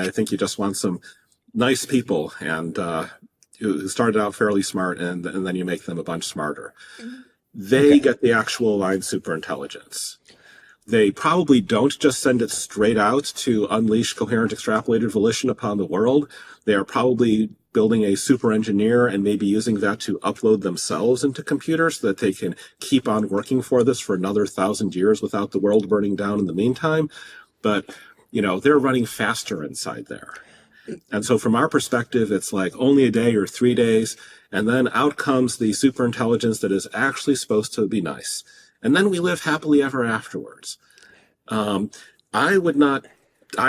I think you just want some nice people and who started out fairly smart, and then you make them a bunch smarter. They get the actual aligned superintelligence. They probably don't just send it straight out to unleash coherent extrapolated volition upon the world. They are probably building a super engineer and maybe using that to upload themselves into computers so that they can keep on working for this for another 1,000 years without the world burning down in the meantime. But, they're running faster inside there. And so from our perspective, it's like only a day or 3 days, and then out comes the superintelligence that is actually supposed to be nice. And then we live happily ever afterwards. I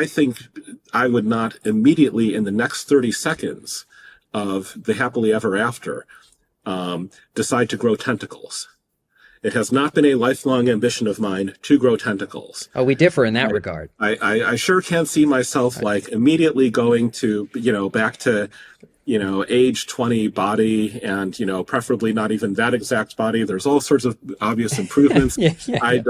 think I would not immediately in the next 30 seconds of the happily ever after decide to grow tentacles. It has not been a lifelong ambition of mine to grow tentacles. Oh, we differ in that regard. I sure can't see myself like immediately going to, back to, age 20 body and, preferably not even that exact body. There's all sorts of obvious improvements. I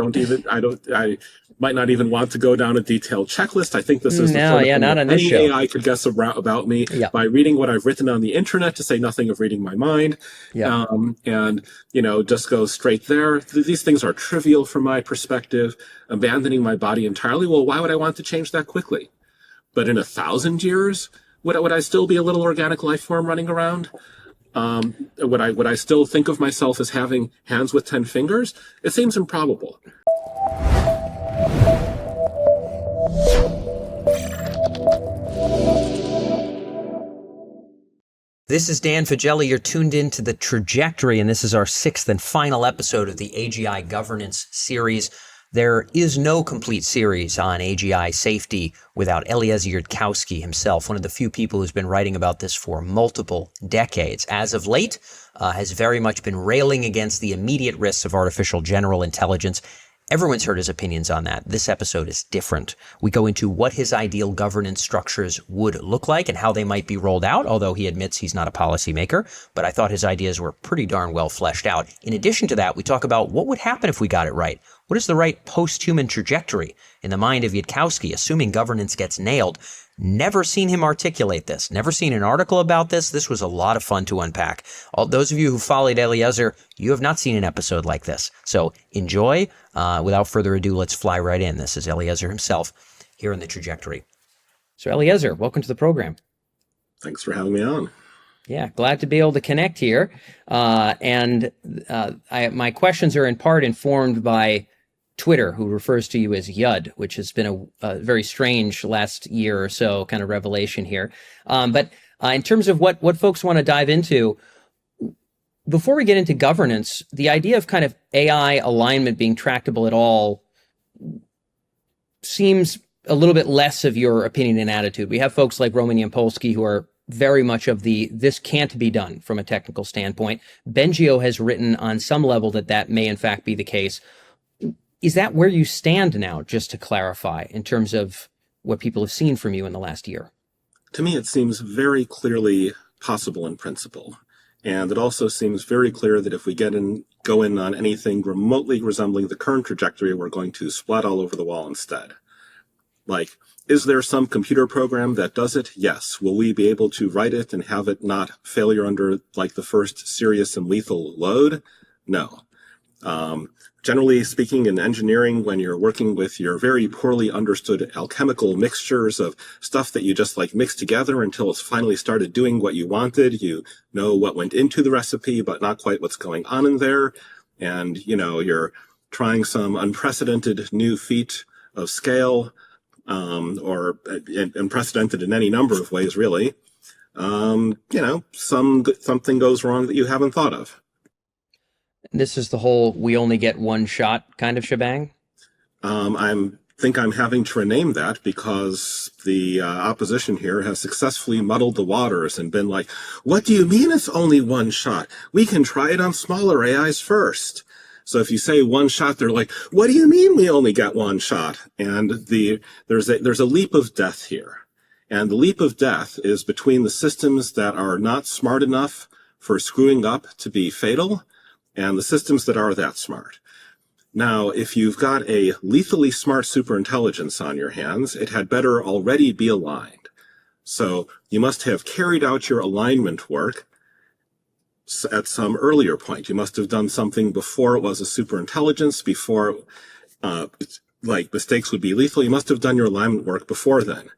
might not even want to go down a detailed checklist. I think this is not on this show. AI could guess about me by reading what I've written on the internet, to say nothing of reading my mind. And, just go straight there. These things are trivial from my perspective. Abandoning my body entirely. Well, why would I want to change that quickly? But in 1,000 years, would I still be a little organic life form running around? Would I still think of myself as having hands with 10 fingers? It seems improbable. This is Dan Fagelli. You're tuned in to The Trajectory, and this is our 6th and final episode of the AGI Governance series. There is no complete series on AGI safety without Eliezer Yudkowsky himself, one of the few people who's been writing about this for multiple decades. As of late, has very much been railing against the immediate risks of artificial general intelligence. Everyone's heard his opinions on that. This episode is different. We go into what his ideal governance structures would look like and how they might be rolled out, although he admits he's not a policymaker, but I thought his ideas were pretty darn well fleshed out. In addition to that, we talk about what would happen if we got it right. What is the right post-human trajectory in the mind of Yudkowsky, assuming governance gets nailed? Never seen him articulate this. Never seen an article about this. This was a lot of fun to unpack. All those of you who followed Eliezer, you have not seen an episode like this. So enjoy. Without further ado, let's fly right in. This is Eliezer himself here in The Trajectory. So Eliezer, welcome to the program. Thanks for having me on. Yeah, glad to be able to connect here. My questions are in part informed by Twitter, who refers to you as Yud, which has been a very strange last year or so kind of revelation here. But in terms of what folks want to dive into, before we get into governance, the idea of kind of AI alignment being tractable at all seems a little bit less of your opinion and attitude. We have folks like Roman Yampolsky who are very much of this can't be done from a technical standpoint. Bengio has written on some level that may in fact be the case. Is that where you stand now, just to clarify, in terms of what people have seen from you in the last year? To me, it seems very clearly possible in principle. And it also seems very clear that if we go in on anything remotely resembling the current trajectory, we're going to splat all over the wall instead. Like, is there some computer program that does it? Yes. Will we be able to write it and have it not failure under like the first serious and lethal load? No. Generally speaking, in engineering, when you're working with your very poorly understood alchemical mixtures of stuff that you just like mix together until it's finally started doing what you wanted, you know what went into the recipe, but not quite what's going on in there. And, you're trying some unprecedented new feat of scale, or unprecedented in any number of ways, really. Something goes wrong that you haven't thought of. This is the whole we only get one shot kind of shebang? I think I'm having to rename that because the opposition here has successfully muddled the waters and been like, what do you mean it's only one shot? We can try it on smaller AIs first. So if you say one shot, they're like, what do you mean we only get one shot? And there's a leap of death here. And the leap of death is between the systems that are not smart enough for screwing up to be fatal and the systems that are that smart. Now, if you've got a lethally smart superintelligence on your hands, it had better already be aligned. So you must have carried out your alignment work at some earlier point. You must have done something before it was a superintelligence, before like mistakes would be lethal. You must have done your alignment work before then.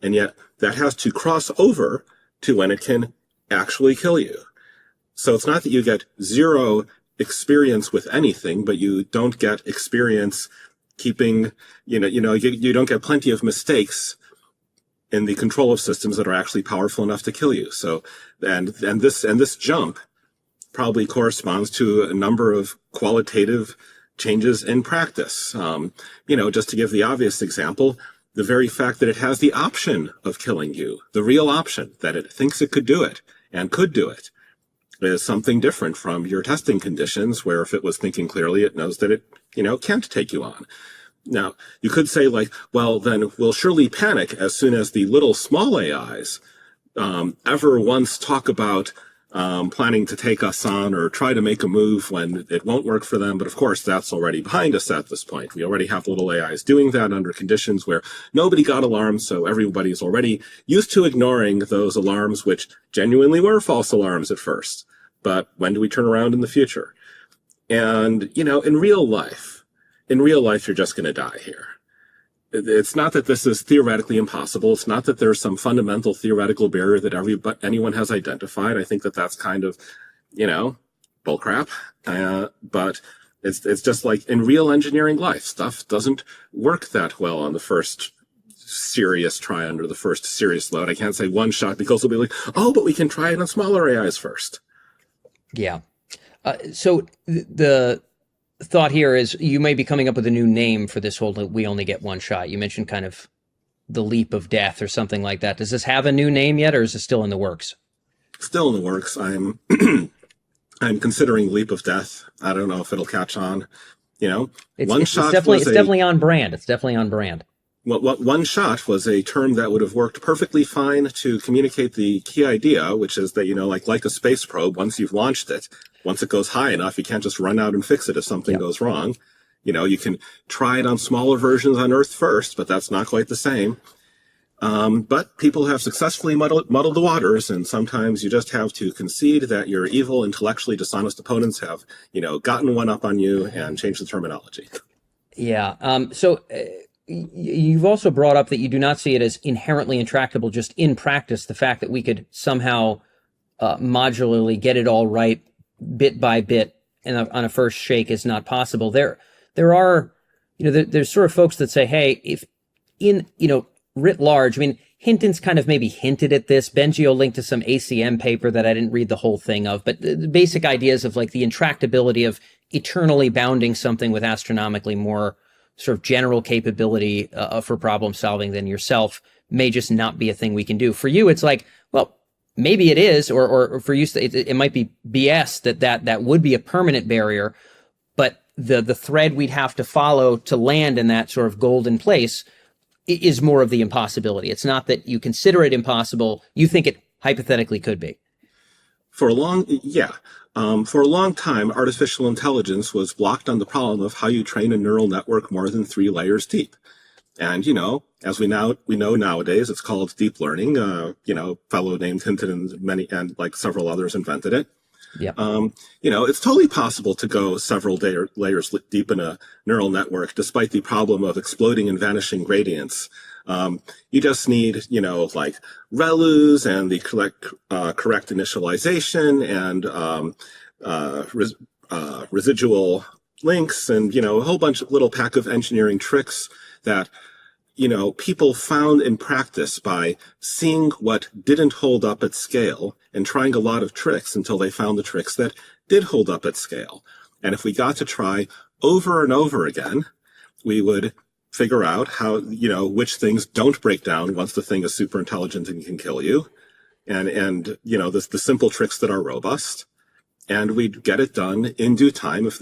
And yet that has to cross over to when it can actually kill you. So it's not that you get zero experience with anything, but you don't get experience keeping, you don't get plenty of mistakes in the control of systems that are actually powerful enough to kill you. So, and this jump probably corresponds to a number of qualitative changes in practice. Just to give the obvious example, the very fact that it has the option of killing you, the real option, that it thinks it could do it and could do it, is something different from your testing conditions, where if it was thinking clearly, it knows that it, can't take you on. Now, you could say like, well, then we'll surely panic as soon as the little small AIs ever once talk about planning to take us on or try to make a move when it won't work for them. But of course, that's already behind us at this point. We already have little AIs doing that under conditions where nobody got alarmed, so everybody's already used to ignoring those alarms, which genuinely were false alarms at first. But when do we turn around in the future? And, in real life, you're just going to die here. It's not that this is theoretically impossible. It's not that there's some fundamental theoretical barrier that anyone has identified. I think that that's kind of, bullcrap. But it's just like in real engineering life, stuff doesn't work that well on the first serious try under the first serious load. I can't say one shot because it'll be like, oh, but we can try it on smaller AIs first. Yeah. So the thought here is you may be coming up with a new name for this whole we only get one shot. You mentioned kind of the leap of death or something like that. Does this have a new name yet, or is it still in the works? Still in the works. I'm considering leap of death. I don't know if it'll catch on. It's definitely on brand. It's definitely on brand. What one shot was a term that would have worked perfectly fine to communicate the key idea, which is that, like a space probe, once you've launched it, once it goes high enough, you can't just run out and fix it if something goes wrong. You can try it on smaller versions on Earth first, but that's not quite the same. But people have successfully muddled the waters, and sometimes you just have to concede that your evil, intellectually dishonest opponents have, gotten one up on you and changed the terminology. Yeah. So you've also brought up that you do not see it as inherently intractable, just in practice, the fact that we could somehow modularly get it all right bit by bit and on a first shake is not possible. There are, there's sort of folks that say, hey, if in, writ large, I mean, Hinton's kind of maybe hinted at this. Bengio linked to some ACM paper that I didn't read the whole thing of, but the basic ideas of like the intractability of eternally bounding something with astronomically more sort of general capability for problem solving than yourself may just not be a thing we can do. For you, it's like, well, maybe it is, or for you, it might be BS that would be a permanent barrier, but the thread we'd have to follow to land in that sort of golden place is more of the impossibility. It's not that you consider it impossible. You think it hypothetically could be. For a long time, artificial intelligence was blocked on the problem of how you train a neural network more than 3 layers deep. And, as we know nowadays, it's called deep learning. Fellow named Hinton and like several others invented it. Yeah. It's totally possible to go several layers deep in a neural network, despite the problem of exploding and vanishing gradients. You just need, like ReLUs and the correct initialization and residual links and, a whole bunch of little pack of engineering tricks that, people found in practice by seeing what didn't hold up at scale and trying a lot of tricks until they found the tricks that did hold up at scale. And if we got to try over and over again, we would figure out how, which things don't break down once the thing is super intelligent and can kill you. And the simple tricks that are robust. And we'd get it done in due time if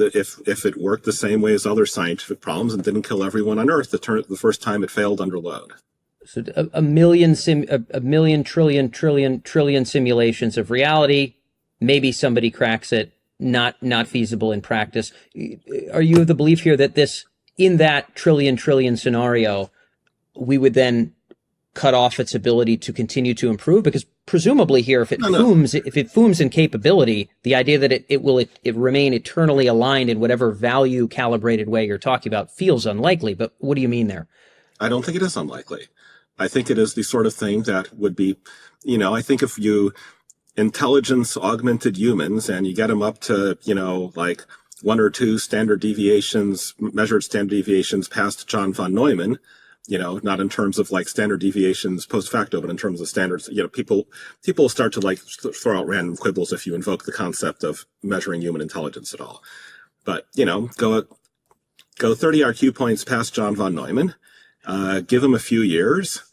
it worked the same way as other scientific problems and didn't kill everyone on Earth the first time it failed under load. So a million trillion simulations of reality. Maybe somebody cracks it. Not feasible in practice. Are you of the belief here that in that trillion scenario, we would then cut off its ability to continue to improve? Because presumably here, if it fooms in capability, the idea that it will remain eternally aligned in whatever value calibrated way you're talking about feels unlikely. But what do you mean there? I don't think it is unlikely. I think it is the sort of thing that would be, I think if you intelligence augmented humans and you get them up to, like one or two measured standard deviations past John von Neumann, not in terms of like standard deviations post facto, but in terms of standards, people start to like throw out random quibbles if you invoke the concept of measuring human intelligence at all. But, go 30 IQ points past John von Neumann, give him a few years.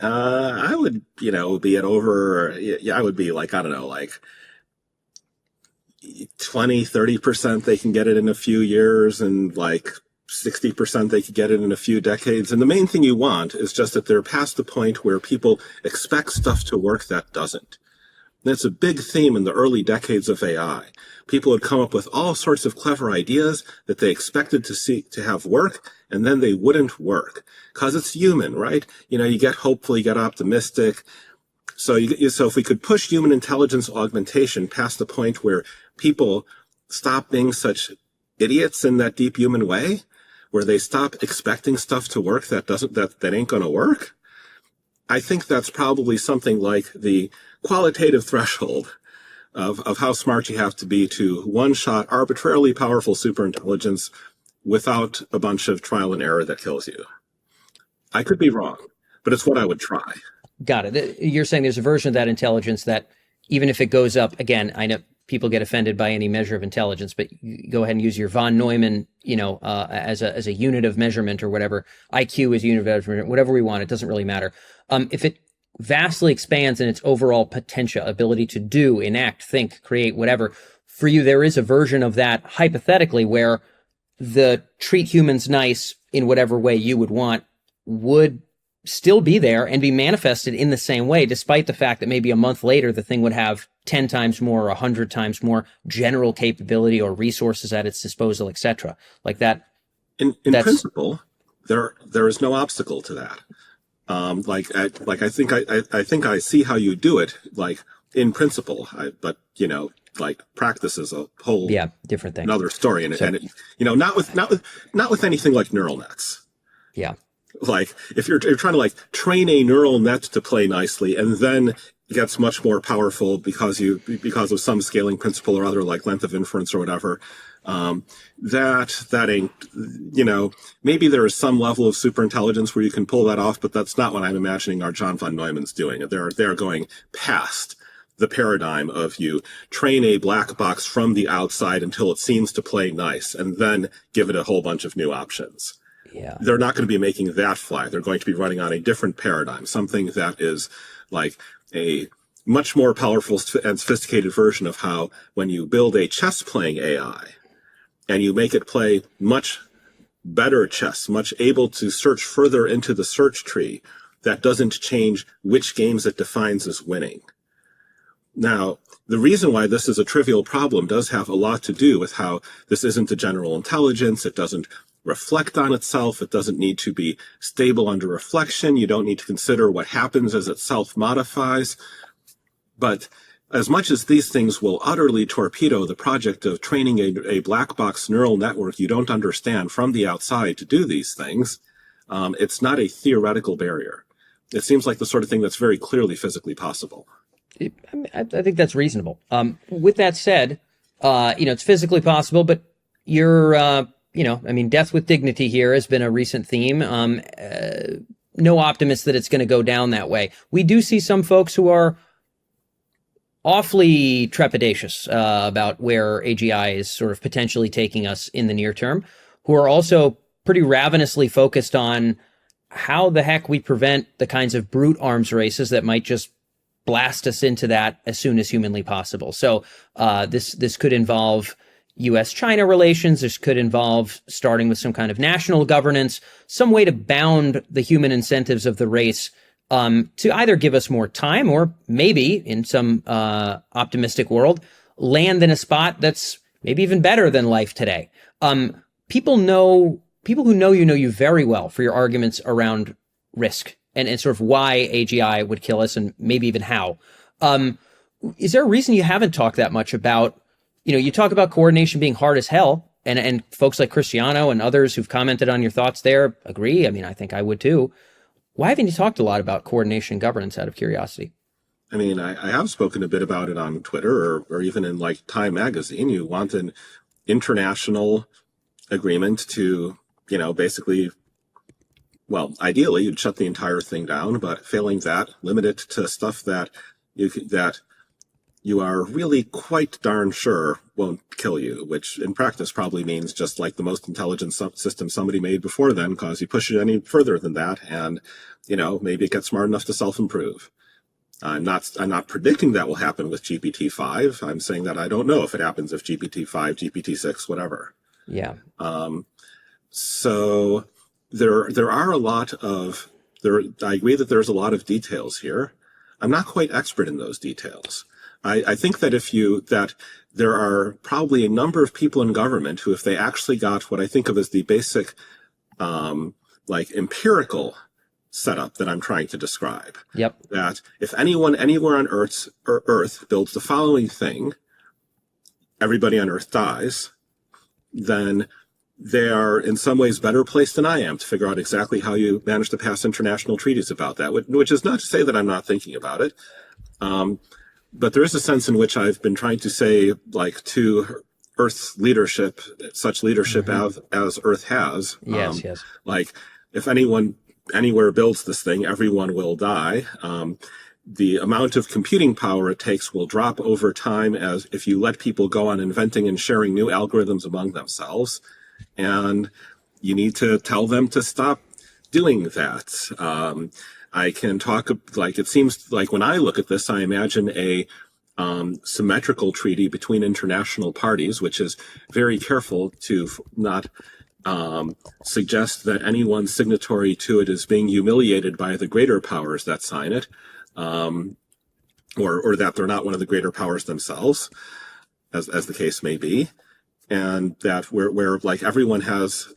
I would, be at over, I would be like, I don't know, like 20, 30% they can get it in a few years, and like 60% they could get it in a few decades. And the main thing you want is just that they're past the point where people expect stuff to work that doesn't. That's a big theme in the early decades of AI. People would come up with all sorts of clever ideas that they expected to have work, and then they wouldn't work. Because it's human, right? You get hopeful, you get optimistic. So if we could push human intelligence augmentation past the point where people stop being such idiots in that deep human way, where they stop expecting stuff to work that ain't gonna work, I think that's probably something like the qualitative threshold of how smart you have to be to one-shot arbitrarily powerful superintelligence without a bunch of trial and error that kills you. I could be wrong, but it's what I would try. Got it. You're saying there's a version of that intelligence that even if it goes up, again, I know people get offended by any measure of intelligence, but you go ahead and use your von Neumann, as a unit of measurement or whatever. IQ is a unit of measurement, whatever we want. It doesn't really matter. If it vastly expands in its overall potential ability to do, enact, think, create, whatever, for you, there is a version of that hypothetically where the treat humans nice in whatever way you would want would still be there and be manifested in the same way, despite the fact that maybe a month later, the thing would have 10 times more or 100 times more general capability or resources at its disposal, etc. Like that. In principle, there is no obstacle to that. I think I see how you do it, like in principle, but like practice is a whole different thing, another story. And not with anything like neural nets. Yeah. Like if you're trying to like train a neural net to play nicely, and then it gets much more powerful because of some scaling principle or other, like length of inference or whatever. That ain't, maybe there is some level of superintelligence where you can pull that off, but that's not what I'm imagining our John von Neumann's doing. They're going past the paradigm of you train a black box from the outside until it seems to play nice, and then give it a whole bunch of new options. Yeah. They're not going to be making that fly. They're going to be running on a different paradigm, something that is like a much more powerful and sophisticated version of how when you build a chess playing AI and you make it play much better chess, much able to search further into the search tree, that doesn't change which games it defines as winning. Now, the reason why this is a trivial problem does have a lot to do with how this isn't a general intelligence. It doesn't reflect on itself. It doesn't need to be stable under reflection. You don't need to consider what happens as it self-modifies. But as much as these things will utterly torpedo the project of training a black box neural network you don't understand from the outside to do these things, it's not a theoretical barrier. It seems like the sort of thing that's very clearly physically possible. I think that's reasonable. With that said, it's physically possible, but you're, death with dignity here has been a recent theme. No optimist that it's going to go down that way. We do see some folks who are awfully trepidatious about where AGI is sort of potentially taking us in the near term, who are also pretty ravenously focused on how the heck we prevent the kinds of brute arms races that might just blast us into that as soon as humanly possible. So this could involve U.S.-China relations. This could involve starting with some kind of national governance, some way to bound the human incentives of the race to either give us more time or maybe, in some optimistic world, land in a spot that's maybe even better than life today. People who know you very well for your arguments around risk and sort of why AGI would kill us and maybe even how. Is there a reason you haven't talked that much about, you talk about coordination being hard as hell, and folks like Cristiano and others who've commented on your thoughts there agree. I mean, I think I would too. Why haven't you talked a lot about coordination and governance out of curiosity? I mean, I have spoken a bit about it on Twitter or even in like Time magazine. You want an international agreement to, basically, well, ideally you'd shut the entire thing down, but failing that, limit it to stuff that you are really quite darn sure won't kill you, which in practice probably means just like the most intelligent system somebody made before then, because you push it any further than that, and maybe it gets smart enough to self-improve. I'm not predicting that will happen with GPT-5. I'm saying that I don't know if it happens if GPT-5, GPT-6, whatever. Yeah. So there are a lot of I agree that there's a lot of details here. I'm not quite expert in those details. I think that that there are probably a number of people in government who, if they actually got what I think of as the basic, empirical setup that I'm trying to describe. Yep. That if anyone anywhere on Earth builds the following thing, everybody on Earth dies, then they are in some ways better placed than I am to figure out exactly how you manage to pass international treaties about that, which is not to say that I'm not thinking about it. But there is a sense in which I've been trying to say, to Earth's leadership, such leadership as Earth has. Yes. Like, if anyone anywhere builds this thing, everyone will die. The amount of computing power it takes will drop over time as if you let people go on inventing and sharing new algorithms among themselves. And you need to tell them to stop doing that. I can talk, it seems like when I look at this, I imagine a symmetrical treaty between international parties, which is very careful to not suggest that anyone signatory to it is being humiliated by the greater powers that sign it, or that they're not one of the greater powers themselves, as the case may be, and that where everyone has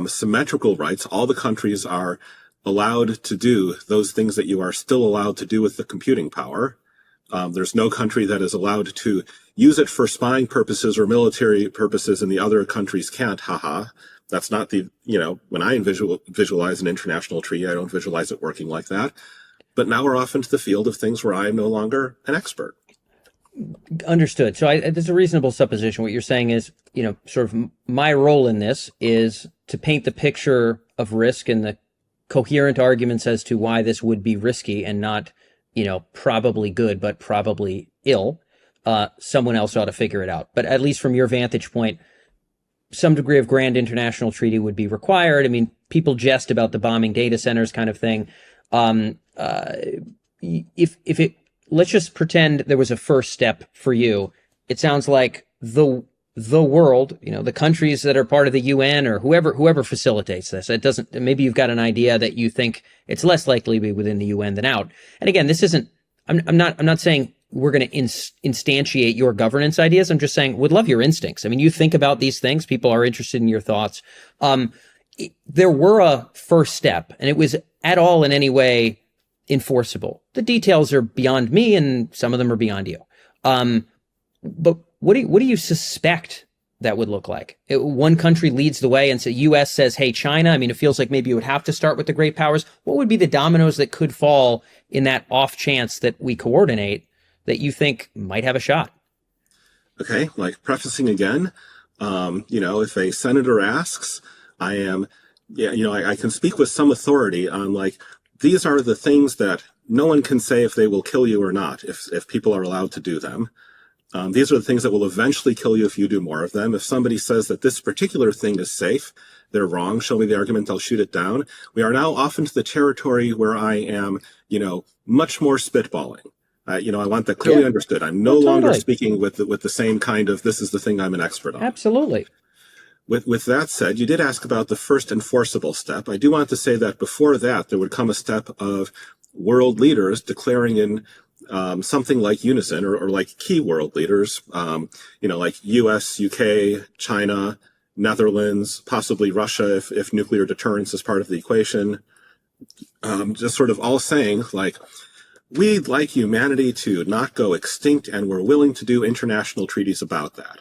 symmetrical rights, all the countries are allowed to do those things that you are still allowed to do with the computing power. There's no country that is allowed to use it for spying purposes or military purposes and the other countries can't. Haha. That's not when I visualize an international treaty, I don't visualize it working like that. But now we're off into the field of things where I am no longer an expert. Understood. So there's a reasonable supposition. What you're saying is, sort of my role in this is to paint the picture of risk and the coherent arguments as to why this would be risky and not, probably good, but probably ill. Someone else ought to figure it out. But at least from your vantage point, some degree of grand international treaty would be required. I mean, people jest about the bombing data centers kind of thing. Let's just pretend there was a first step for you. It sounds like the world, the countries that are part of the UN or whoever facilitates this. It doesn't, maybe you've got an idea that you think it's less likely to be within the UN than out. And again, this isn't, I'm not saying we're going to instantiate your governance ideas. I'm just saying, would love your instincts. I mean, you think about these things. People are interested in your thoughts. There were a first step, and it was at all in any way enforceable. The details are beyond me, and some of them are beyond you. But what do you suspect that would look like? One country leads the way, and so U.S. says, "Hey, China." I mean, it feels like maybe you would have to start with the great powers. What would be the dominoes that could fall in that off chance that we coordinate that you think might have a shot? Okay, prefacing again, if a senator asks, I can speak with some authority on these are the things that no one can say if they will kill you or not, if people are allowed to do them. These are the things that will eventually kill you if you do more of them. If somebody says that this particular thing is safe, they're wrong. Show me the argument, I'll shoot it down. We are now off into the territory where I am, much more spitballing. I want that clearly understood. I'm no longer speaking with the same kind of, this is the thing I'm an expert on. Absolutely. With that said, you did ask about the first enforceable step. I do want to say that before that, there would come a step of world leaders declaring in something like unison or like key world leaders, like US, UK, China, Netherlands, possibly Russia if nuclear deterrence is part of the equation, just sort of all saying, like, we'd like humanity to not go extinct, and we're willing to do international treaties about that.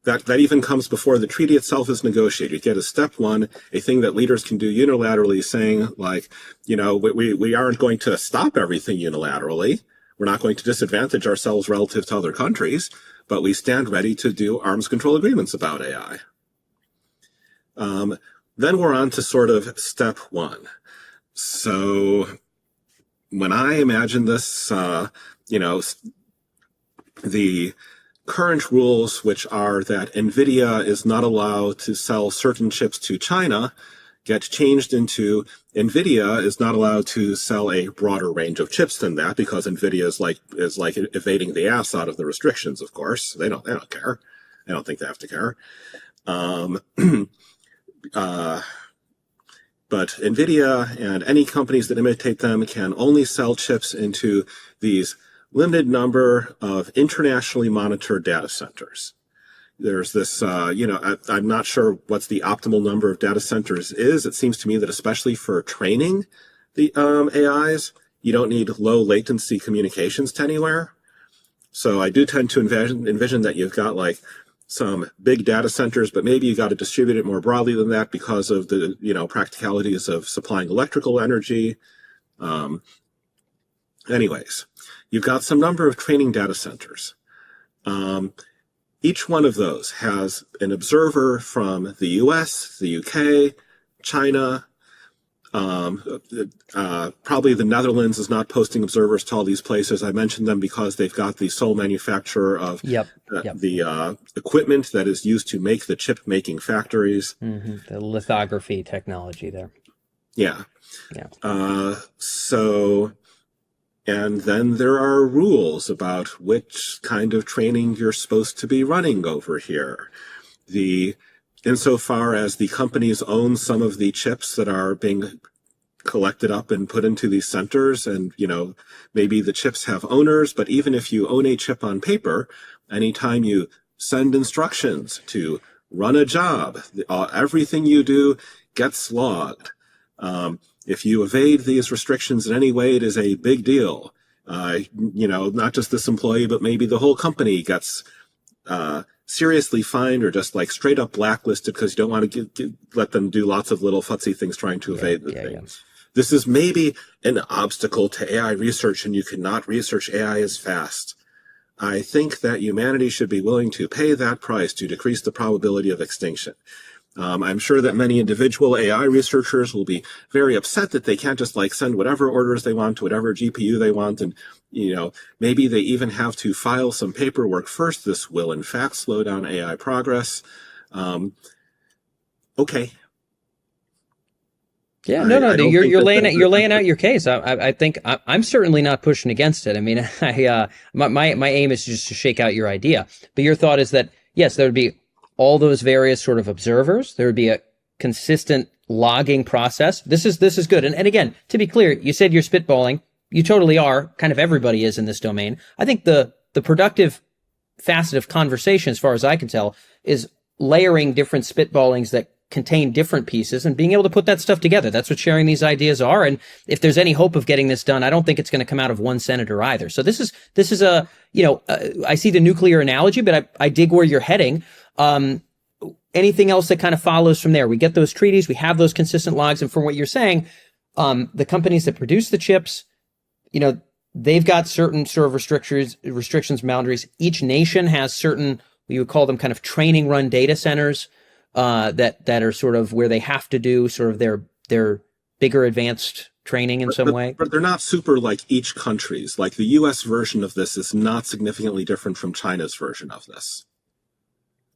That even comes before the treaty itself is negotiated. You get a step one, a thing that leaders can do unilaterally, saying, like, we aren't going to stop everything unilaterally. We're not going to disadvantage ourselves relative to other countries, but we stand ready to do arms control agreements about AI. Then we're on to sort of step one. So when I imagine this, the current rules, which are that NVIDIA is not allowed to sell certain chips to China, get changed into NVIDIA is not allowed to sell a broader range of chips than that, because NVIDIA is like evading the ass out of the restrictions. Of course, they don't care. I don't think they have to care. But NVIDIA and any companies that imitate them can only sell chips into these limited number of internationally monitored data centers. There's this, I'm not sure what's the optimal number of data centers is. It seems to me that especially for training the AIs, you don't need low latency communications to anywhere. So I do tend to envision that you've got like some big data centers, but maybe you got to distribute it more broadly than that because of the, practicalities of supplying electrical energy. Anyways, you've got some number of training data centers. Each one of those has an observer from the US, the UK, China. Probably the Netherlands is not posting observers to all these places. I mentioned them because they've got the sole manufacturer of the equipment that is used to make the chip making factories. Mm-hmm. The lithography technology there. Yeah. And then there are rules about which kind of training you're supposed to be running over here. Insofar as the companies own some of the chips that are being collected up and put into these centers, and, maybe the chips have owners, but even if you own a chip on paper, anytime you send instructions to run a job, everything you do gets logged. If you evade these restrictions in any way, it is a big deal. Not just this employee, but maybe the whole company gets seriously fined or just like straight up blacklisted because you don't want to let them do lots of little futsy things trying to evade the thing. Yeah. This is maybe an obstacle to AI research, and you cannot research AI as fast. I think that humanity should be willing to pay that price to decrease the probability of extinction. I'm sure that many individual AI researchers will be very upset that they can't just like send whatever orders they want to whatever GPU they want. And, maybe they even have to file some paperwork first. This will in fact slow down AI progress. Okay. Yeah, you're laying out your case. I think I'm certainly not pushing against it. I mean, my aim is just to shake out your idea. But your thought is that, yes, there would be all those various sort of observers. There would be a consistent logging process. This is good. And again, to be clear, you said you're spitballing. You totally are. Kind of everybody is in this domain. I think the productive facet of conversation, as far as I can tell, is layering different spitballings that contain different pieces and being able to put that stuff together. That's what sharing these ideas are. And if there's any hope of getting this done, I don't think it's going to come out of one senator either. So this is I see the nuclear analogy, but I dig where you're heading. Anything else that kind of follows from there? We get those treaties, we have those consistent logs. And from what you're saying, the companies that produce the chips, they've got certain sort of restrictions, boundaries. Each nation has certain, we would call them kind of training run data centers, that are sort of where they have to do sort of their bigger advanced training in some way. But they're not super like each country's. Like the US version of this is not significantly different from China's version of this.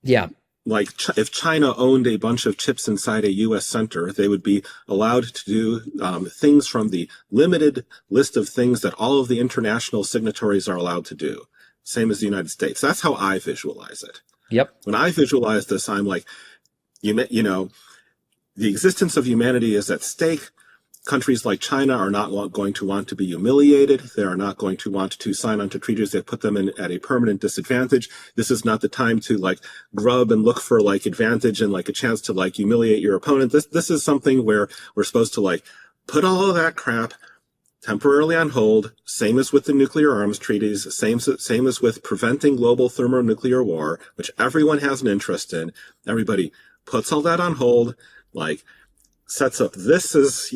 Yeah. Like if China owned a bunch of chips inside a US center, they would be allowed to do things from the limited list of things that all of the international signatories are allowed to do. Same as the United States. That's how I visualize it. Yep. When I visualize this, I'm like, the existence of humanity is at stake. Countries like China are not going to want to be humiliated. They are not going to want to sign onto treaties that put them at a permanent disadvantage. This is not the time to like grub and look for like advantage and like a chance to like humiliate your opponent. This is something where we're supposed to like put all of that crap temporarily on hold, same as with the nuclear arms treaties, same as with preventing global thermonuclear war, which everyone has an interest in. Everybody puts all that on hold, like sets up this as,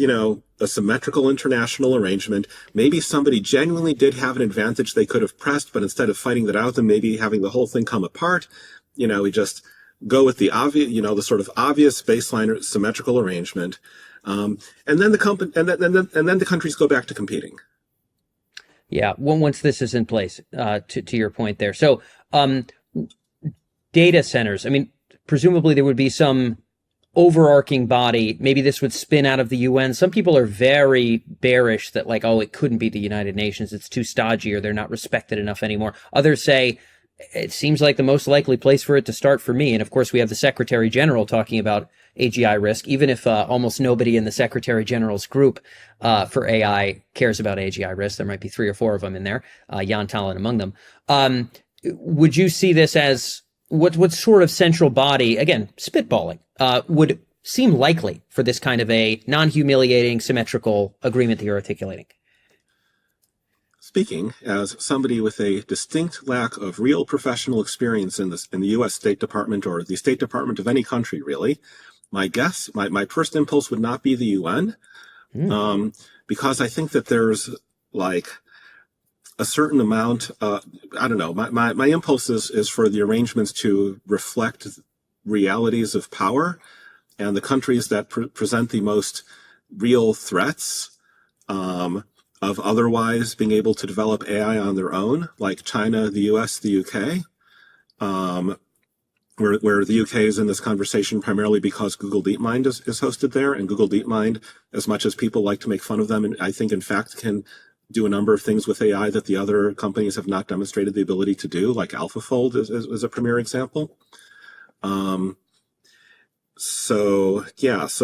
a symmetrical international arrangement. Maybe somebody genuinely did have an advantage they could have pressed, but instead of fighting that out and maybe having the whole thing come apart, we just go with the obvious, the sort of obvious baseline symmetrical arrangement. And then the countries go back to competing. Yeah, once this is in place, to your point there. So, data centers, I mean, presumably there would be some overarching body. Maybe this would spin out of the UN. Some people are very bearish that like, oh, it couldn't be the United Nations. It's too stodgy or they're not respected enough anymore. Others say it seems like the most likely place for it to start for me. And of course, we have the Secretary General talking about AGI risk, even if almost nobody in the Secretary General's group for AI cares about AGI risk. There might be 3 or 4 of them in there, Jan Tallinn among them. Would you see this as what sort of central body, again, spitballing, would seem likely for this kind of a non-humiliating, symmetrical agreement that you're articulating? Speaking as somebody with a distinct lack of real professional experience in the U.S. State Department or the State Department of any country, really, my guess, my first impulse would not be the UN, because I think that there's like a certain amount, I don't know, my impulse is for the arrangements to reflect realities of power, and the countries that present the most real threats of otherwise being able to develop AI on their own, like China, the US, the UK, where the UK is in this conversation primarily because Google DeepMind is hosted there, and Google DeepMind, as much as people like to make fun of them, and I think in fact can do a number of things with AI that the other companies have not demonstrated the ability to do, like AlphaFold is a premier example. So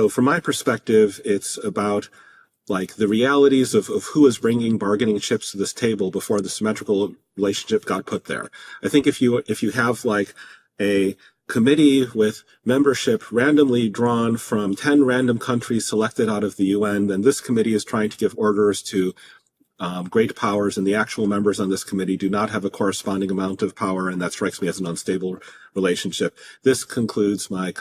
from my perspective, it's about like the realities of who is bringing bargaining chips to this table before the symmetrical relationship got put there. I think if you have like a committee with membership randomly drawn from 10 random countries selected out of the UN, then this committee is trying to give orders to great powers, and the actual members on this committee do not have a corresponding amount of power, and that strikes me as an unstable relationship. This concludes my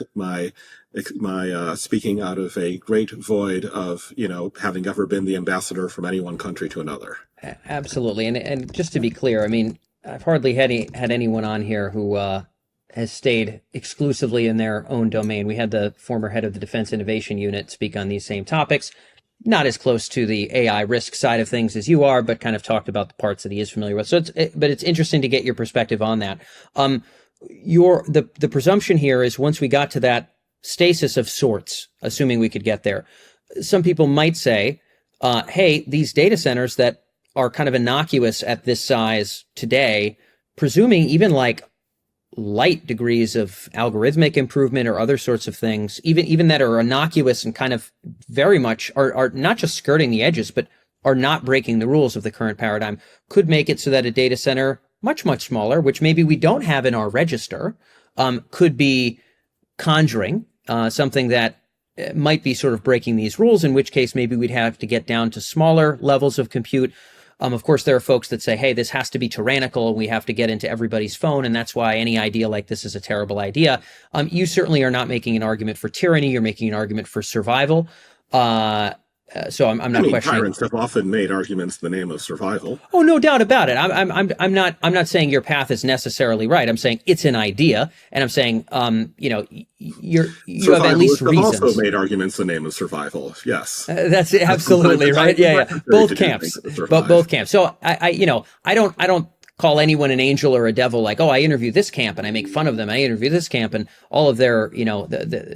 speaking out of a great void of having ever been the ambassador from any one country to another. Absolutely, and just to be clear, I mean, I've hardly had anyone on here who has stayed exclusively in their own domain. We had the former head of the Defense Innovation Unit speak on these same topics. Not as close to the AI risk side of things as you are, but kind of talked about the parts that he is familiar with. So it's interesting to get your perspective on that. The presumption here is once we got to that stasis of sorts, assuming we could get there, some people might say, hey, these data centers that are kind of innocuous at this size today, presuming even like light degrees of algorithmic improvement or other sorts of things, even that are innocuous and kind of very much are not just skirting the edges, but are not breaking the rules of the current paradigm, could make it so that a data center much, much smaller, which maybe we don't have in our register, could be conjuring something that might be sort of breaking these rules, in which case maybe we'd have to get down to smaller levels of compute. Of course, there are folks that say, hey, this has to be tyrannical. We have to get into everybody's phone. And that's why any idea like this is a terrible idea. You certainly are not making an argument for tyranny. You're making an argument for survival. So I'm not questioning. Tyrants have often made arguments in the name of survival. Oh, no doubt about it. I'm not saying your path is necessarily right. I'm saying it's an idea, and I'm saying you have at least reasons. Have also made arguments in the name of survival. Yes, that's absolutely right. Yeah. Both camps, but both camps. So I don't call anyone an angel or a devil, like, oh, I interview this camp and I make fun of them. I interview this camp and all of their,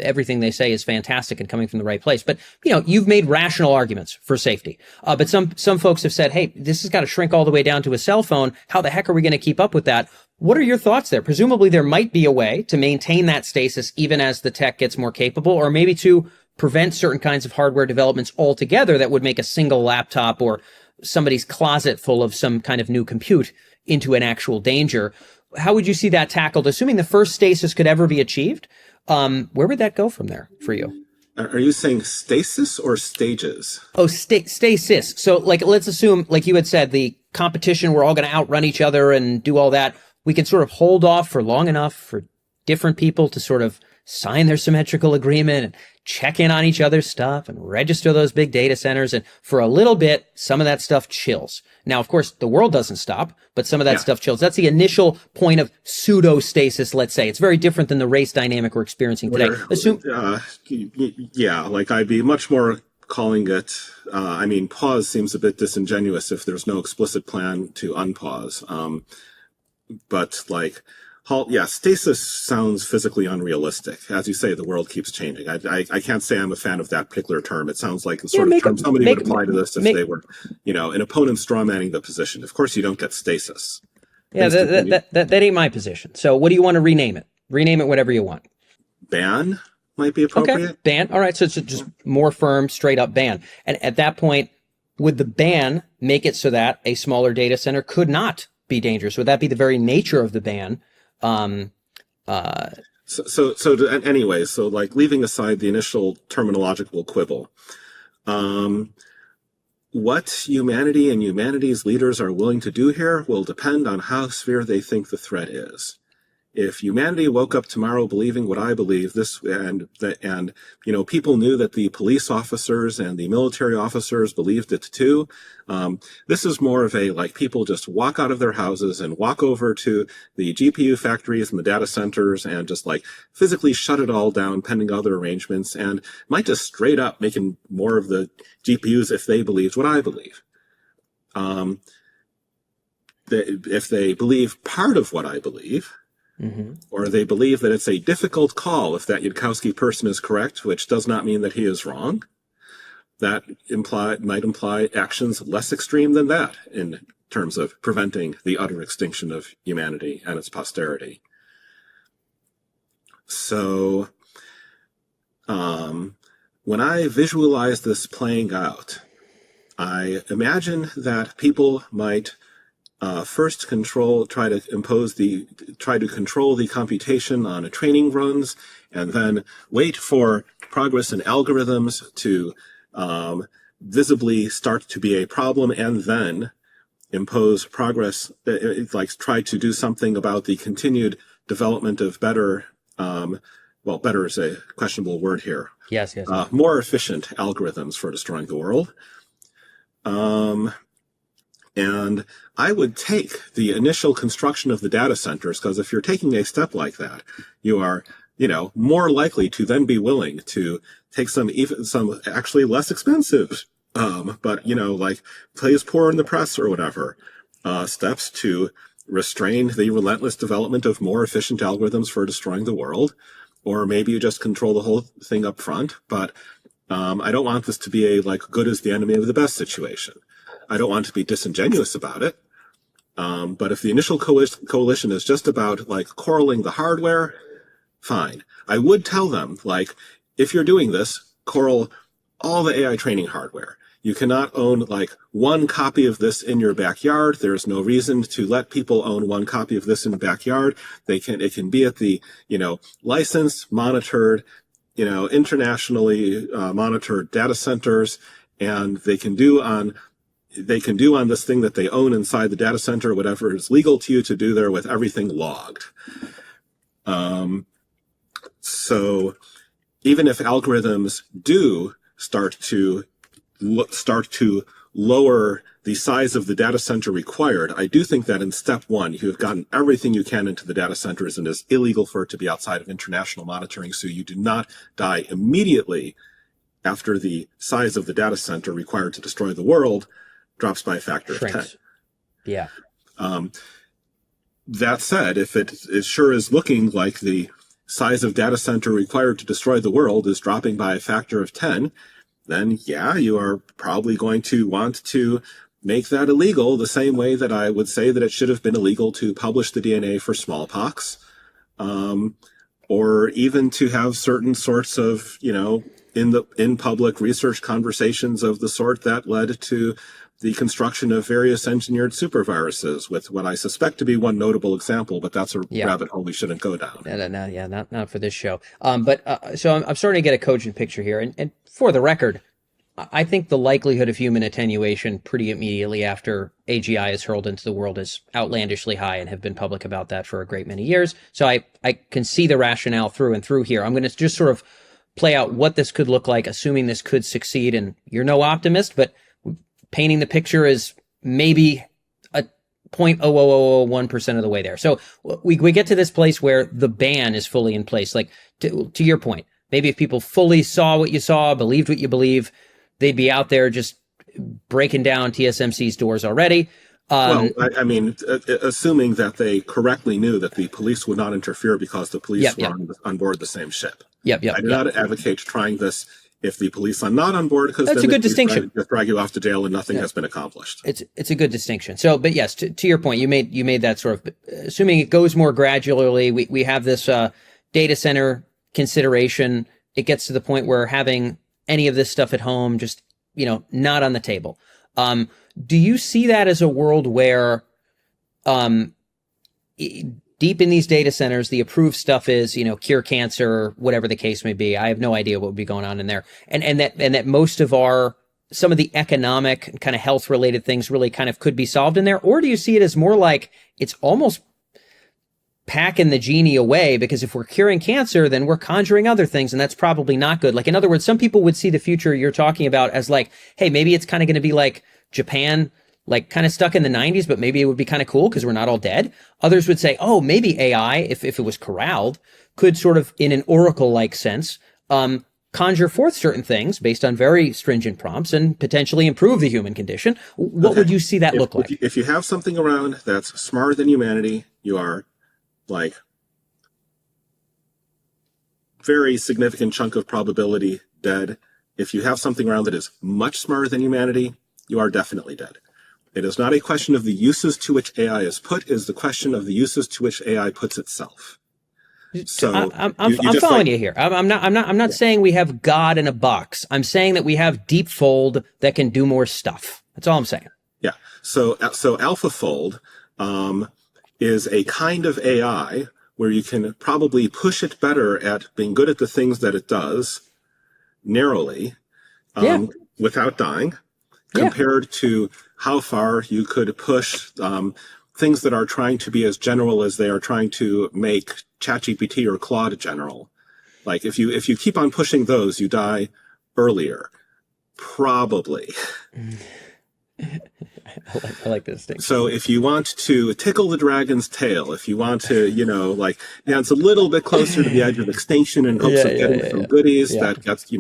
everything they say is fantastic and coming from the right place. But, you've made rational arguments for safety. But some folks have said, hey, this has got to shrink all the way down to a cell phone. How the heck are we going to keep up with that? What are your thoughts there? Presumably there might be a way to maintain that stasis even as the tech gets more capable, or maybe to prevent certain kinds of hardware developments altogether that would make a single laptop or somebody's closet full of some kind of new compute into an actual danger. How would you see that tackled? Assuming the first stasis could ever be achieved, where would that go from there for you? Are you saying stasis or stages? Oh, stasis. So, like, let's assume, like you had said, the competition, we're all going to outrun each other and do all that. We can sort of hold off for long enough for different people to sort of sign their symmetrical agreement and check in on each other's stuff and register those big data centers. And for a little bit, some of that stuff chills. Now, of course, the world doesn't stop, but some of that stuff chills. That's the initial point of pseudo-stasis, let's say. It's very different than the race dynamic we're experiencing today. Yeah, like I'd be much more calling it, I mean, pause seems a bit disingenuous if there's no explicit plan to unpause. But like, stasis sounds physically unrealistic. As you say, the world keeps changing. I can't say I'm a fan of that particular term. It sounds like the sort of term somebody would apply to this if they were, an opponent strawmanning the position. Of course, you don't get stasis. Yeah, that ain't my position. So what do you want to rename it? Rename it whatever you want. Ban might be appropriate. Okay, ban. All right, so it's just more firm, straight up ban. And at that point, would the ban make it so that a smaller data center could not be dangerous? Would that be the very nature of the ban? So like leaving aside the initial terminological quibble, what humanity and humanity's leaders are willing to do here will depend on how severe they think the threat is. If humanity woke up tomorrow believing what I believe, people knew that the police officers and the military officers believed it too. This is more of a, like, people just walk out of their houses and walk over to the GPU factories and the data centers and just like physically shut it all down pending other arrangements, and might just straight up making more of the GPUs if they believed what I believe. If they believe part of what I believe, or they believe that it's a difficult call if that Yudkowsky person is correct, which does not mean that he is wrong, that might imply actions less extreme than that in terms of preventing the utter extinction of humanity and its posterity. So when I visualize this playing out, I imagine that people might first try to control the computation on training runs, and then wait for progress in algorithms to visibly start to be a problem, and then impose progress, like try to do something about the continued development of better, better is a questionable word here. Yes. More efficient algorithms for destroying the world. And I would take the initial construction of the data centers, because if you're taking a step like that, you are, more likely to then be willing to take some actually less expensive, but, like plays poor in the press or whatever, steps to restrain the relentless development of more efficient algorithms for destroying the world. Or maybe you just control the whole thing up front. But I don't want this to be a, like, good is the enemy of the best situation. I don't want to be disingenuous about it. But if the initial coalition is just about, like, corralling the hardware, fine. I would tell them, like, if you're doing this, coral all the AI training hardware. You cannot own, like, one copy of this in your backyard. There's no reason to let people own one copy of this in the backyard. It can be at the, licensed, monitored, internationally monitored data centers, and they can do on this thing that they own inside the data center whatever is legal to you to do there, with everything logged. So even if algorithms do start to lower the size of the data center required, I do think that in step one, you have gotten everything you can into the data centers, and it's illegal for it to be outside of international monitoring, so you do not die immediately after the size of the data center required to destroy the world drops by a factor of 10. Yeah. That said, if it sure is looking like the size of data center required to destroy the world is dropping by a factor of 10, then yeah, you are probably going to want to make that illegal, the same way that I would say that it should have been illegal to publish the DNA for smallpox, or even to have certain sorts of, in public research conversations of the sort that led to the construction of various engineered superviruses, with what I suspect to be one notable example, but that's a rabbit hole we shouldn't go down. Not for this show. So I'm starting to get a cogent picture here. And for the record, I think the likelihood of human attenuation pretty immediately after AGI is hurled into the world is outlandishly high, and have been public about that for a great many years. So I can see the rationale through and through here. I'm going to just sort of play out what this could look like, assuming this could succeed. And you're no optimist, but painting the picture is maybe a 0.00001% of the way there. So we get to this place where the ban is fully in place. Like to your point, maybe if people fully saw what you saw, believed what you believe, they'd be out there just breaking down TSMC's doors already. I mean, assuming that they correctly knew that the police would not interfere because the police were on board the same ship. I do not advocate trying this if the police are not on board, because that's a good distinction. Just drag you off to jail and nothing has been accomplished. It's a good distinction. So, but yes, to your point, you made that sort of, assuming it goes more gradually, we have this data center consideration. It gets to the point where having any of this stuff at home, just, not on the table. Do you see that as a world where deep in these data centers, the approved stuff is, cure cancer, whatever the case may be? I have no idea what would be going on in there. And that most of some of the economic and kind of health related things really kind of could be solved in there? Or do you see it as more like it's almost packing the genie away, because if we're curing cancer, then we're conjuring other things, and that's probably not good? Like, in other words, some people would see the future you're talking about as like, hey, maybe it's kind of going to be like Japan, like kind of stuck in the 90s, but maybe it would be kind of cool because we're not all dead. Others would say, oh, maybe AI, if it was corralled, could sort of, in an oracle-like sense, conjure forth certain things based on very stringent prompts and potentially improve the human condition. What would you see that look like? If you have something around that's smarter than humanity, you are like very significant chunk of probability dead. If you have something around that is much smarter than humanity, you are definitely dead. It is not a question of the uses to which AI is put, it is the question of the uses to which AI puts itself. So I'm following you here. I'm not saying we have God in a box. I'm saying that we have DeepFold that can do more stuff. That's all I'm saying. Yeah. So AlphaFold is a kind of AI where you can probably push it better at being good at the things that it does narrowly, without dying, compared to how far you could push things that are trying to be as general as they are trying to make ChatGPT or Claude general. Like if you keep on pushing those, you die earlier, probably. I like this thing. So if you want to tickle the dragon's tail, if you want to, it's a little bit closer to the edge of extinction in hopes of getting some goodies that gets,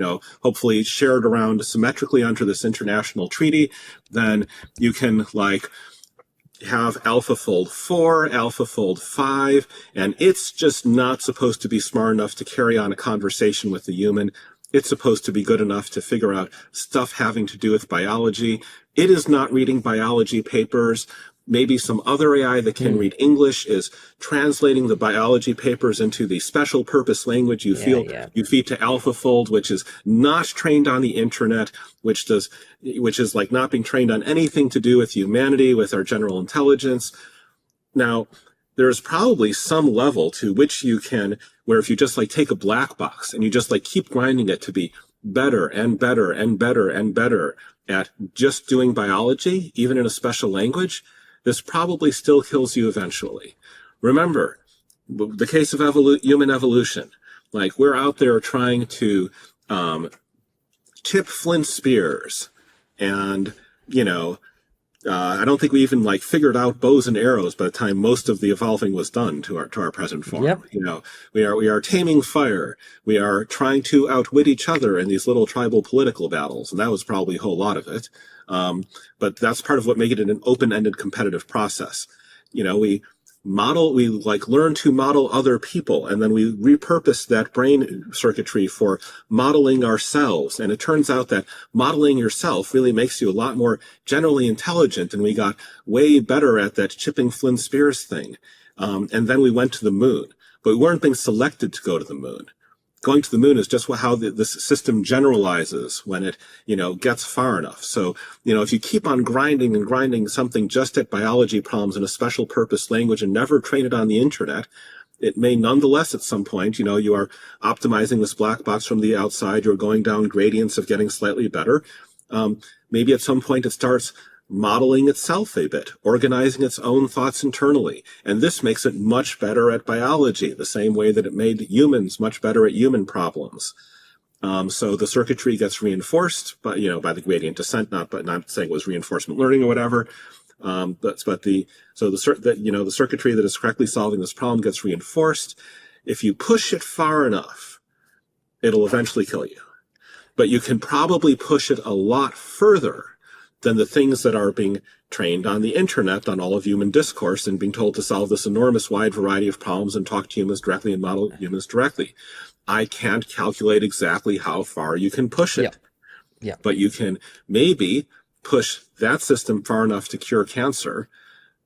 hopefully shared around symmetrically under this international treaty, then you can have AlphaFold 4, AlphaFold 5, and it's just not supposed to be smart enough to carry on a conversation with the human. It's supposed to be good enough to figure out stuff having to do with biology. It is not reading biology papers. Maybe some other AI that can read English is translating the biology papers into the special purpose language you feed to AlphaFold, which is not trained on the internet, which is like not being trained on anything to do with humanity, with our general intelligence. Now, there's probably some level to which you can, where if you just take a black box and you just keep grinding it to be better and better and better and better at just doing biology, even in a special language, this probably still kills you eventually. Remember, the case of human evolution, we're out there trying to tip flint spears, and, I don't think we even figured out bows and arrows by the time most of the evolving was done to our present form. Yep. We are taming fire. We are trying to outwit each other in these little tribal political battles, and that was probably a whole lot of it. But that's part of what made it an open-ended competitive process. We learn to model other people, and then we repurpose that brain circuitry for modeling ourselves. And it turns out that modeling yourself really makes you a lot more generally intelligent, and we got way better at that chipping flint spears thing. And then we went to the moon, but we weren't being selected to go to the moon. going to the moon is just how the system generalizes when it, gets far enough. So, if you keep on grinding and grinding something just at biology problems in a special purpose language and never train it on the internet, it may nonetheless at some point, you are optimizing this black box from the outside, you're going down gradients of getting slightly better. Maybe at some point it starts modeling itself a bit, organizing its own thoughts internally. And this makes it much better at biology, the same way that it made humans much better at human problems. So the circuitry gets reinforced by the gradient descent, not saying it was reinforcement learning or whatever. The circuitry that is correctly solving this problem gets reinforced. If you push it far enough, it'll eventually kill you. But you can probably push it a lot further than the things that are being trained on the internet, on all of human discourse, and being told to solve this enormous wide variety of problems and talk to humans directly and model humans directly. I can't calculate exactly how far you can push it. Yeah. But you can maybe push that system far enough to cure cancer,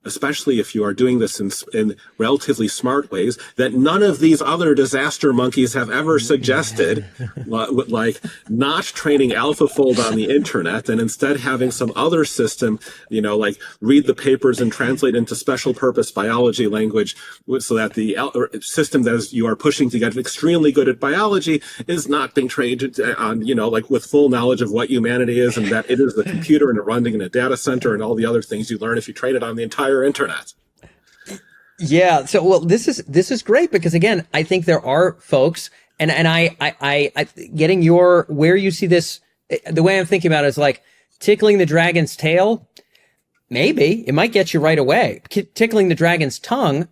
especially if you are doing this in relatively smart ways that none of these other disaster monkeys have ever suggested, like not training AlphaFold on the internet and instead having some other system, like read the papers and translate into special purpose biology language so that the system that you are pushing to get extremely good at biology is not being trained on, like with full knowledge of what humanity is and that it is the computer and running in a data center and all the other things you learn if you train it on the entire internet. Yeah. So, well, this is great because again, I think there are folks, and I getting where you see this, the way I'm thinking about it is like tickling the dragon's tail. Maybe it might get you right away. Tickling the dragon's tongue,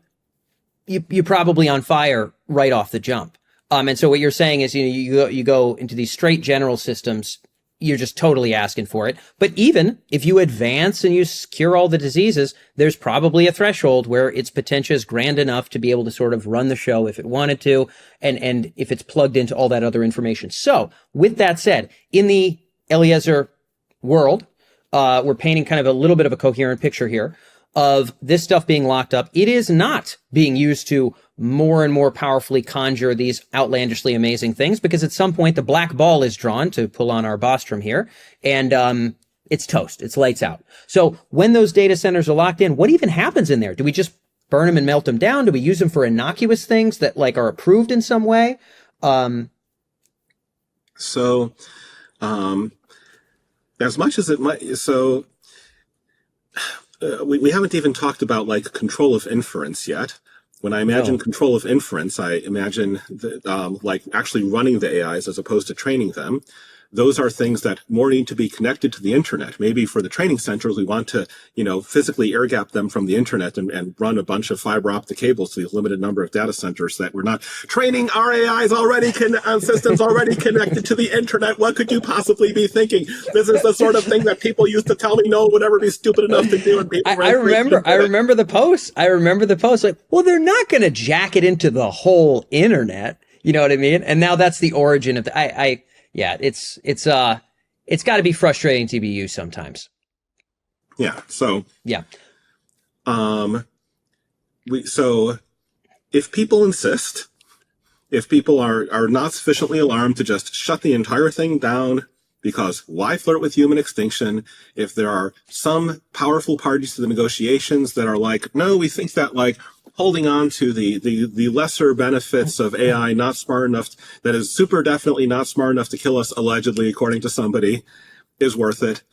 you're probably on fire right off the jump. And so what you're saying is, you go into these straight general systems, you're just totally asking for it. But even if you advance and you cure all the diseases, there's probably a threshold where its potential is grand enough to be able to sort of run the show if it wanted to, and if it's plugged into all that other information. So with that said, in the Eliezer world, we're painting kind of a little bit of a coherent picture here of this stuff being locked up. It is not being used to more and more powerfully conjure these outlandishly amazing things, because at some point the black ball is drawn, to pull on our Bostrom here, and it's toast. It's lights out. So when those data centers are locked in, what even happens in there? Do we just burn them and melt them down? Do we use them for innocuous things that like are approved in some way? As much as it might, we haven't even talked about like control of inference yet. When I imagine control of inference, I imagine like actually running the AIs as opposed to training them. Those are things that more need to be connected to the internet. Maybe for the training centers, we want to, physically air gap them from the internet and run a bunch of fiber optic cables to the limited number of data centers that we're not training our AIs already on systems already connected to the internet. What could you possibly be thinking? This is the sort of thing that people used to tell me no one would ever be stupid enough to do. And people I remember the post. Like, well, they're not going to jack it into the whole internet. You know what I mean? And now that's the origin of yeah, it's got to be frustrating to be used sometimes. Yeah. So yeah. So if people insist, if people are not sufficiently alarmed to just shut the entire thing down, because why flirt with human extinction? If there are some powerful parties to the negotiations that are like, no, we think that like holding on to the lesser benefits of AI, not smart enough, that is super definitely not smart enough to kill us, allegedly, according to somebody, is worth it.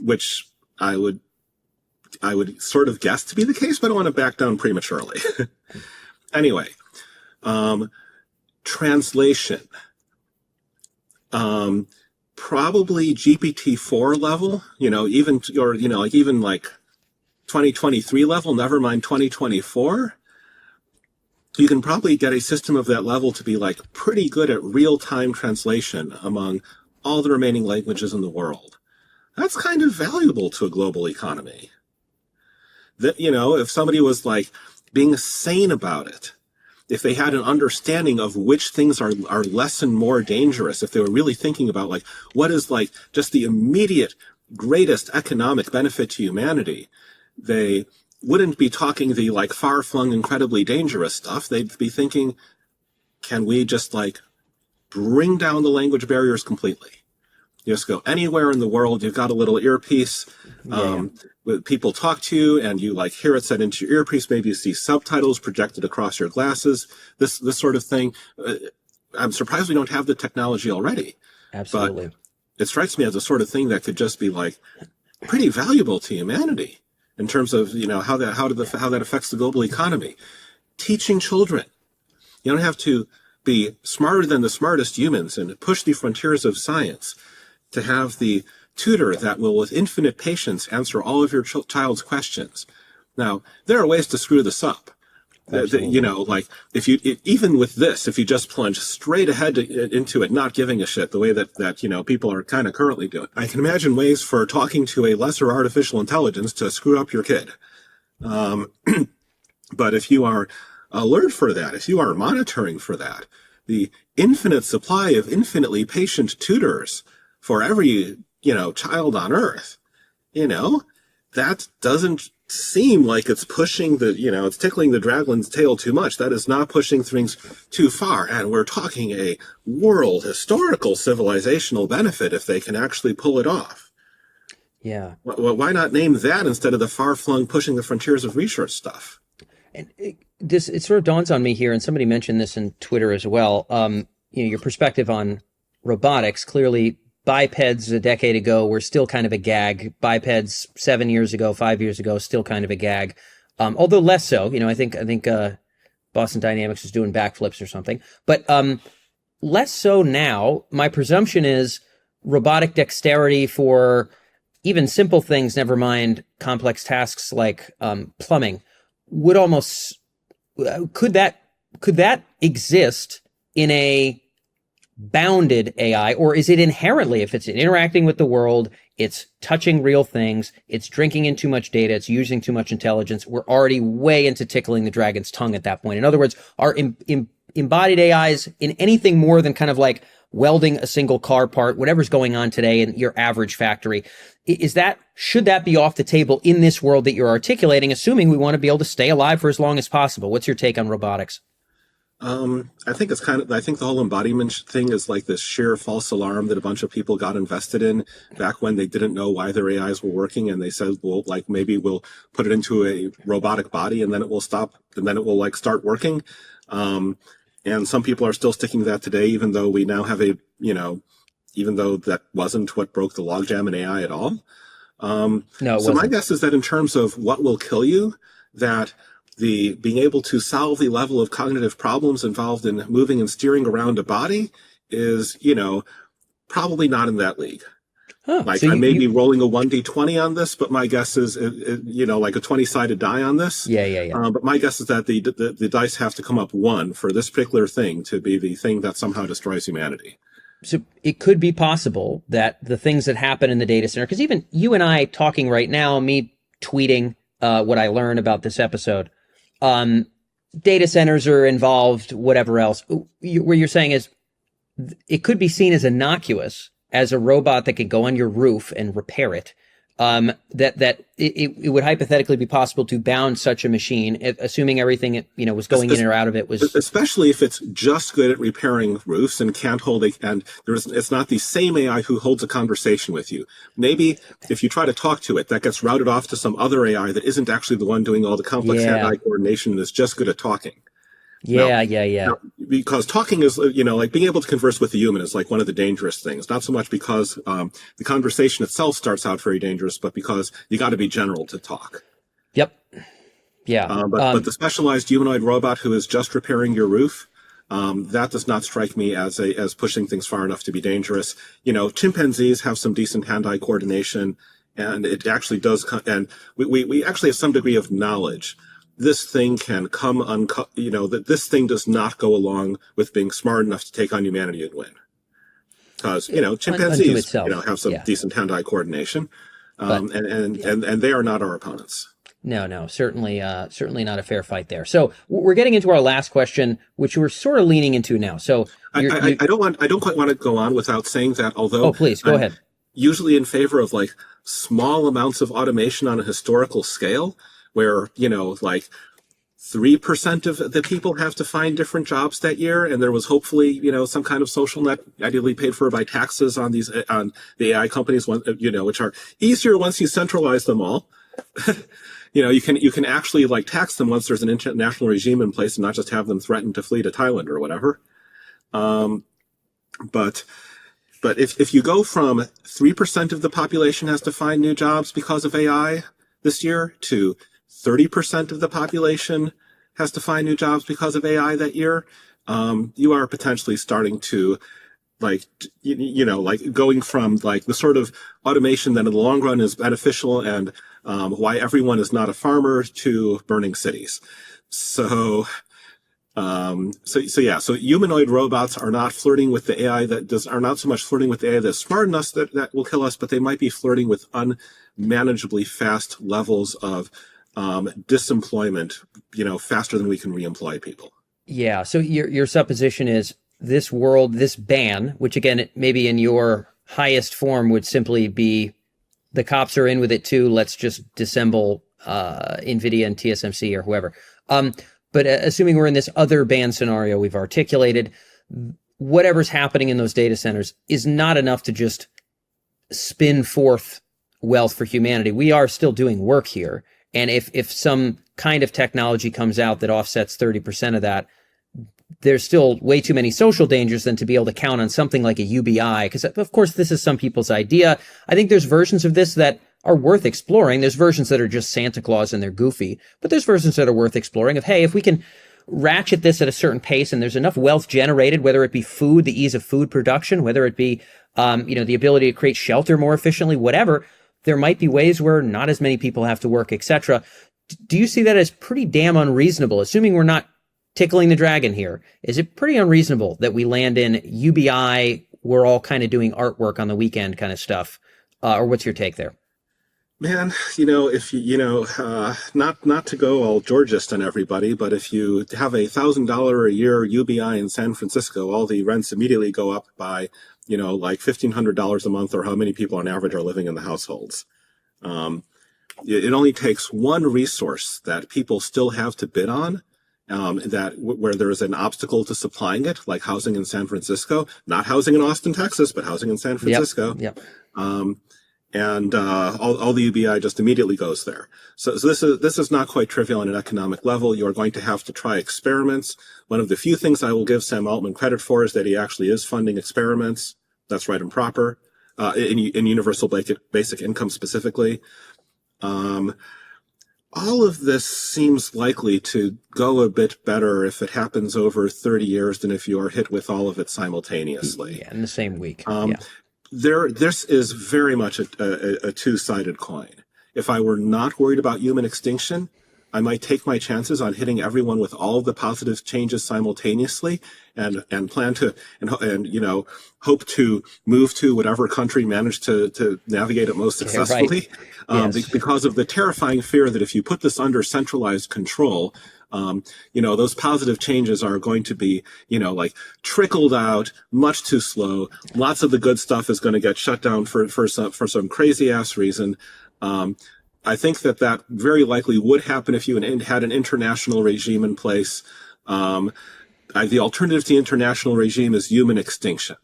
Which I would sort of guess to be the case, but I don't want to back down prematurely. Anyway, translation. Probably GPT-4 level, even 2023 level, never mind 2024, you can probably get a system of that level to be like pretty good at real-time translation among all the remaining languages in the world. That's kind of valuable to a global economy. That, if somebody was like being sane about it, if they had an understanding of which things are less and more dangerous, if they were really thinking about like what is like just the immediate greatest economic benefit to humanity, they wouldn't be talking the like far-flung, incredibly dangerous stuff. They'd be thinking, can we just like bring down the language barriers completely? You just go anywhere in the world, you've got a little earpiece, people talk to you and you like hear it said into your earpiece, maybe you see subtitles projected across your glasses, this sort of thing. I'm surprised we don't have the technology already. Absolutely. But it strikes me as a sort of thing that could just be like pretty valuable to humanity in terms of, you know, how that affects the global economy. Teaching children. You don't have to be smarter than the smartest humans and push the frontiers of science to have the tutor that will, with infinite patience, answer all of your child's questions. Now, there are ways to screw this up. You know, like even with this, if you just plunge straight ahead into it, not giving a shit the way that you know, people are kind of currently doing, I can imagine ways for talking to a lesser artificial intelligence to screw up your kid. But if you are alert for that, if you are monitoring for that, the infinite supply of infinitely patient tutors for every, you know, child on earth, you know, that doesn't seem like it's pushing the, you know, it's tickling the dragon's tail too much. That is not pushing things too far. And we're talking a world historical civilizational benefit if they can actually pull it off. Yeah. Well, why not name that instead of the far-flung pushing the frontiers of research stuff? And it sort of dawns on me here, and somebody mentioned this in Twitter as well. You know, your perspective on robotics. Clearly, bipeds a decade ago were still kind of a gag. Bipeds 7 years ago, 5 years ago, still kind of a gag. Although less so. You know, I think Boston Dynamics is doing backflips or something. But less so now. My presumption is robotic dexterity for even simple things, never mind complex tasks like plumbing, would almost could that exist in a bounded AI, or is it inherently, if it's interacting with the world, it's touching real things, it's drinking in too much data, it's using too much intelligence, we're already way into tickling the dragon's tongue at that point? In other words, are embodied AIs in anything more than kind of like welding a single car part, whatever's going on today in your average factory, should that be off the table in this world that you're articulating, assuming we want to be able to stay alive for as long as possible? What's your take on robotics? I think I think the whole embodiment thing is like this sheer false alarm that a bunch of people got invested in back when they didn't know why their AIs were working. And they said, well, like maybe we'll put it into a robotic body and then it will stop and then it will like start working. And some people are still sticking to that today, even though we now have even though that wasn't what broke the logjam in AI at all. No, it so wasn't. my guess is that in terms of what will kill you, that the being able to solve the level of cognitive problems involved in moving and steering around a body is, you know, probably not in that league. Huh. Like So I may be rolling a 1d20 on this, but my guess is, you know, like a 20-sided die on this. Yeah. But my guess is that the dice have to come up one for this particular thing to be the thing that somehow destroys humanity. So it could be possible that the things that happen in the data center, because even you and I talking right now, me tweeting what I learned about this episode, data centers are involved, whatever else. What you're saying is it could be seen as innocuous as a robot that could go on your roof and repair it. That it would hypothetically be possible to bound such a machine, assuming everything was going in or out of it was. Especially if it's just good at repairing roofs and can't hold it's not the same AI who holds a conversation with you. Maybe if you try to talk to it, that gets routed off to some other AI that isn't actually the one doing all the complex hand-eye coordination and is just good at talking. Yeah. Now, because talking is, like being able to converse with a human is like one of the dangerous things. Not so much because the conversation itself starts out very dangerous, but because you got to be general to talk. Yep. Yeah. But the specialized humanoid robot who is just repairing your roof, that does not strike me as pushing things far enough to be dangerous. Chimpanzees have some decent hand-eye coordination, and it actually does. And we actually have some degree of knowledge. This thing can come that this thing does not go along with being smart enough to take on humanity and win. Because, chimpanzees, have some decent hand-eye coordination. And they are not our opponents. No, certainly not a fair fight there. So we're getting into our last question, which we're sort of leaning into now. So I don't quite want to go on without saying that, although please go ahead. Usually in favor of like small amounts of automation on a historical scale, where 3% of the people have to find different jobs that year, and there was hopefully, some kind of social net, ideally paid for by taxes on on the AI companies, which are easier once you centralize them all. You can actually like tax them once there's an international regime in place, and not just have them threaten to flee to Thailand or whatever. But if you go from 3% of the population has to find new jobs because of AI this year to 30% of the population has to find new jobs because of AI that year, you are potentially starting to like going from like the sort of automation that in the long run is beneficial and why everyone is not a farmer to burning cities. So humanoid robots are not flirting with the AI are not so much flirting with the AI that's smart enough that will kill us, but they might be flirting with unmanageably fast levels of disemployment, faster than we can reemploy people. Yeah. So your supposition is this world, this ban, which again, maybe in your highest form would simply be the cops are in with it too. Let's just disassemble NVIDIA and TSMC or whoever. But assuming we're in this other ban scenario we've articulated, whatever's happening in those data centers is not enough to just spin forth wealth for humanity. We are still doing work here. And if some kind of technology comes out that offsets 30% of that, there's still way too many social dangers than to be able to count on something like a UBI. Because, of course, this is some people's idea. I think there's versions of this that are worth exploring. There's versions that are just Santa Claus and they're goofy. But there's versions that are worth exploring of, hey, if we can ratchet this at a certain pace and there's enough wealth generated, whether it be food, the ease of food production, whether it be, the ability to create shelter more efficiently, whatever, there might be ways where not as many people have to work, etc. Do you see that as pretty damn unreasonable? Assuming we're not tickling the dragon here, is it pretty unreasonable that we land in UBI, we're all kind of doing artwork on the weekend kind of stuff? Or what's your take there? Man, if not to go all Georgist on everybody, but if you have $1,000 a year UBI in San Francisco, all the rents immediately go up by, like $1,500 a month, or how many people on average are living in the households. It only takes one resource that people still have to bid on, where there is an obstacle to supplying it, like housing in San Francisco, not housing in Austin, Texas, but housing in San Francisco. Yep. And all the UBI just immediately goes there. So this is not quite trivial on an economic level. You are going to have to try experiments. One of the few things I will give Sam Altman credit for is that he actually is funding experiments. That's right and proper, in universal basic income specifically. All of this seems likely to go a bit better if it happens over 30 years than if you are hit with all of it simultaneously. Yeah, in the same week. This is very much a two-sided coin. If I were not worried about human extinction, I might take my chances on hitting everyone with all of the positive changes simultaneously, and plan to and hope to move to whatever country managed to navigate it most successfully. Right. Yes. Because of the terrifying fear that if you put this under centralized control, those positive changes are going to be, trickled out much too slow. Lots of the good stuff is going to get shut down for some crazy ass reason. I think that very likely would happen if you had an international regime in place. The alternative to the international regime is human extinction.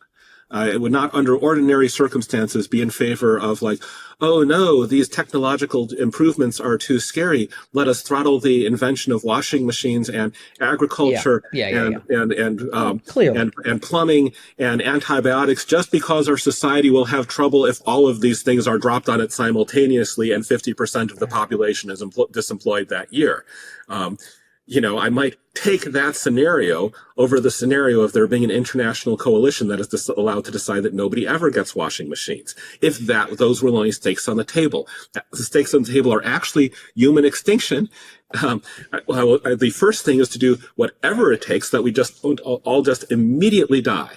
It would not, under ordinary circumstances, be in favor of like, oh no, these technological improvements are too scary. Let us throttle the invention of washing machines and agriculture and plumbing and antibiotics, just because our society will have trouble if all of these things are dropped on it simultaneously and 50% of the population is disemployed that year. I might take that scenario over the scenario of there being an international coalition that is allowed to decide that nobody ever gets washing machines. If those were the only stakes on the table. The stakes on the table are actually human extinction. The first thing is to do whatever it takes that we just don't all just immediately die.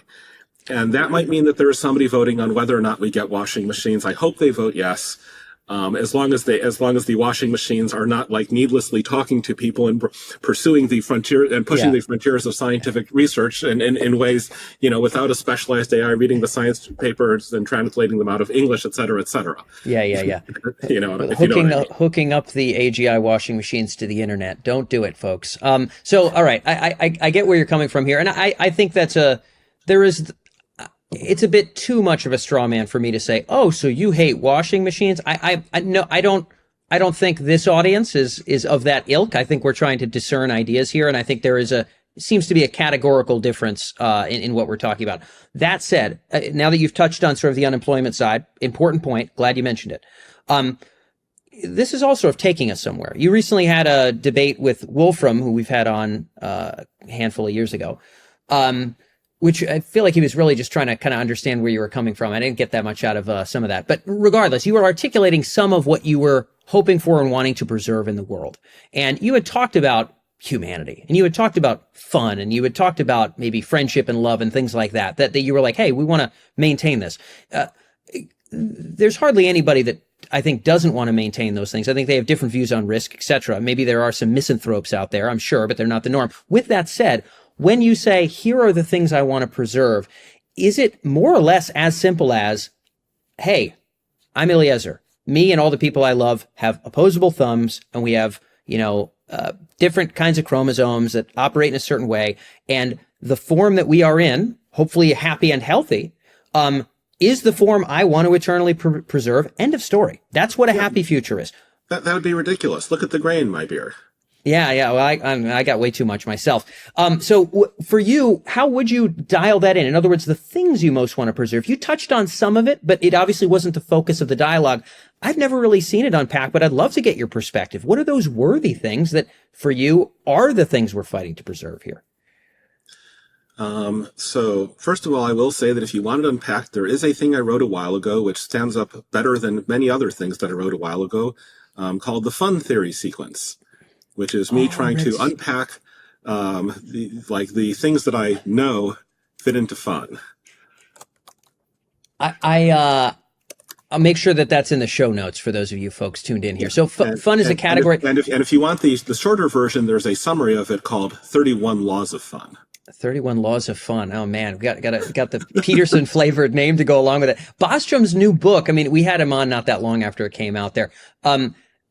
And that might mean that there is somebody voting on whether or not we get washing machines. I hope they vote yes. as long as the washing machines are not like needlessly talking to people and pursuing the frontier and pushing the frontiers of scientific research in ways, without a specialized AI reading the science papers and translating them out of English, et cetera, et cetera. Yeah. Hooking up the AGI washing machines to the internet. Don't do it, folks. So, all right, I get where you're coming from here, and I think it's a bit too much of a straw man for me to say, oh, so you hate washing machines? No, I don't think this audience is of that ilk. I think we're trying to discern ideas here, and I think seems to be a categorical difference in what we're talking about. That said, now that you've touched on sort of the unemployment side, important point, glad you mentioned it. This is all sort of taking us somewhere. You recently had a debate with Wolfram, who we've had on a handful of years ago, which I feel like he was really just trying to kind of understand where you were coming from. I didn't get that much out of some of that. But regardless, you were articulating some of what you were hoping for and wanting to preserve in the world. And you had talked about humanity, and you had talked about fun, and you had talked about maybe friendship and love and things like that you were like, hey, we want to maintain this. There's hardly anybody that I think doesn't want to maintain those things. I think they have different views on risk, etc. Maybe there are some misanthropes out there, I'm sure, but they're not the norm. With that said, when you say, here are the things I want to preserve, is it more or less as simple as, hey, I'm Eliezer. Me and all the people I love have opposable thumbs, and we have, different kinds of chromosomes that operate in a certain way. And the form that we are in, hopefully happy and healthy, is the form I want to eternally preserve. End of story. That's what a happy future is. That would be ridiculous. Look at the gray in my beer. Yeah. Well, I got way too much myself. So for you, how would you dial that in? In other words, the things you most want to preserve. You touched on some of it, but it obviously wasn't the focus of the dialogue. I've never really seen it unpacked, but I'd love to get your perspective. What are those worthy things that for you are the things we're fighting to preserve here? So first of all, I will say that if you want it unpacked, there is a thing I wrote a while ago, which stands up better than many other things that I wrote a while ago, called the fun theory sequence, which is me trying to unpack the things that I know fit into fun. I'll make sure that that's in the show notes for those of you folks tuned in here. So fun is a category. And if you want the shorter version, there's a summary of it called 31 Laws of Fun. 31 Laws of Fun. Oh man, we got the Peterson flavored name to go along with it. Bostrom's new book. I mean, we had him on not that long after it came out there.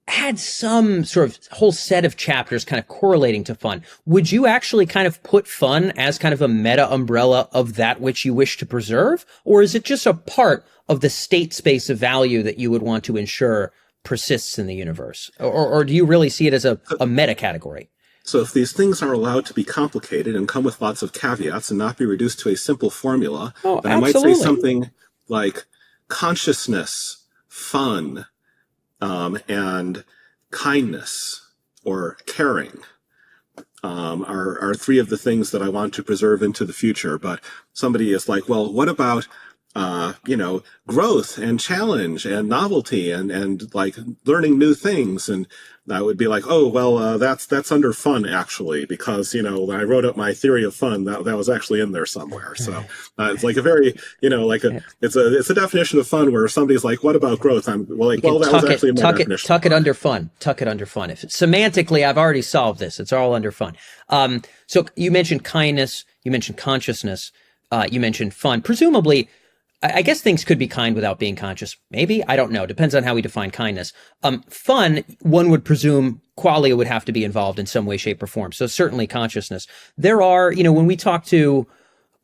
Had some sort of whole set of chapters kind of correlating to fun. Would you actually kind of put fun as kind of a meta umbrella of that which you wish to preserve? Or is it just a part of the state space of value that you would want to ensure persists in the universe? Or do you really see it as a meta category? So if these things are allowed to be complicated and come with lots of caveats and not be reduced to a simple formula, then I might say something like consciousness, fun, and kindness or caring are three of the things that I want to preserve into the future. But somebody is like, well, what about growth and challenge and novelty and like learning new things? And I would be like, oh, well, that's under fun actually, because, when I wrote up my theory of fun, that was actually in there somewhere. So it's like a very, it's a definition of fun where somebody's like, what about growth? I'm like, well, that was actually in my definition. Tuck it under fun. Tuck it under fun. If semantically, I've already solved this. It's all under fun. So you mentioned kindness, you mentioned consciousness, you mentioned fun. Presumably, I guess things could be kind without being conscious. Maybe. I don't know. Depends on how we define kindness. Fun, one would presume qualia would have to be involved in some way, shape, or form. So certainly consciousness. There are, when we talk to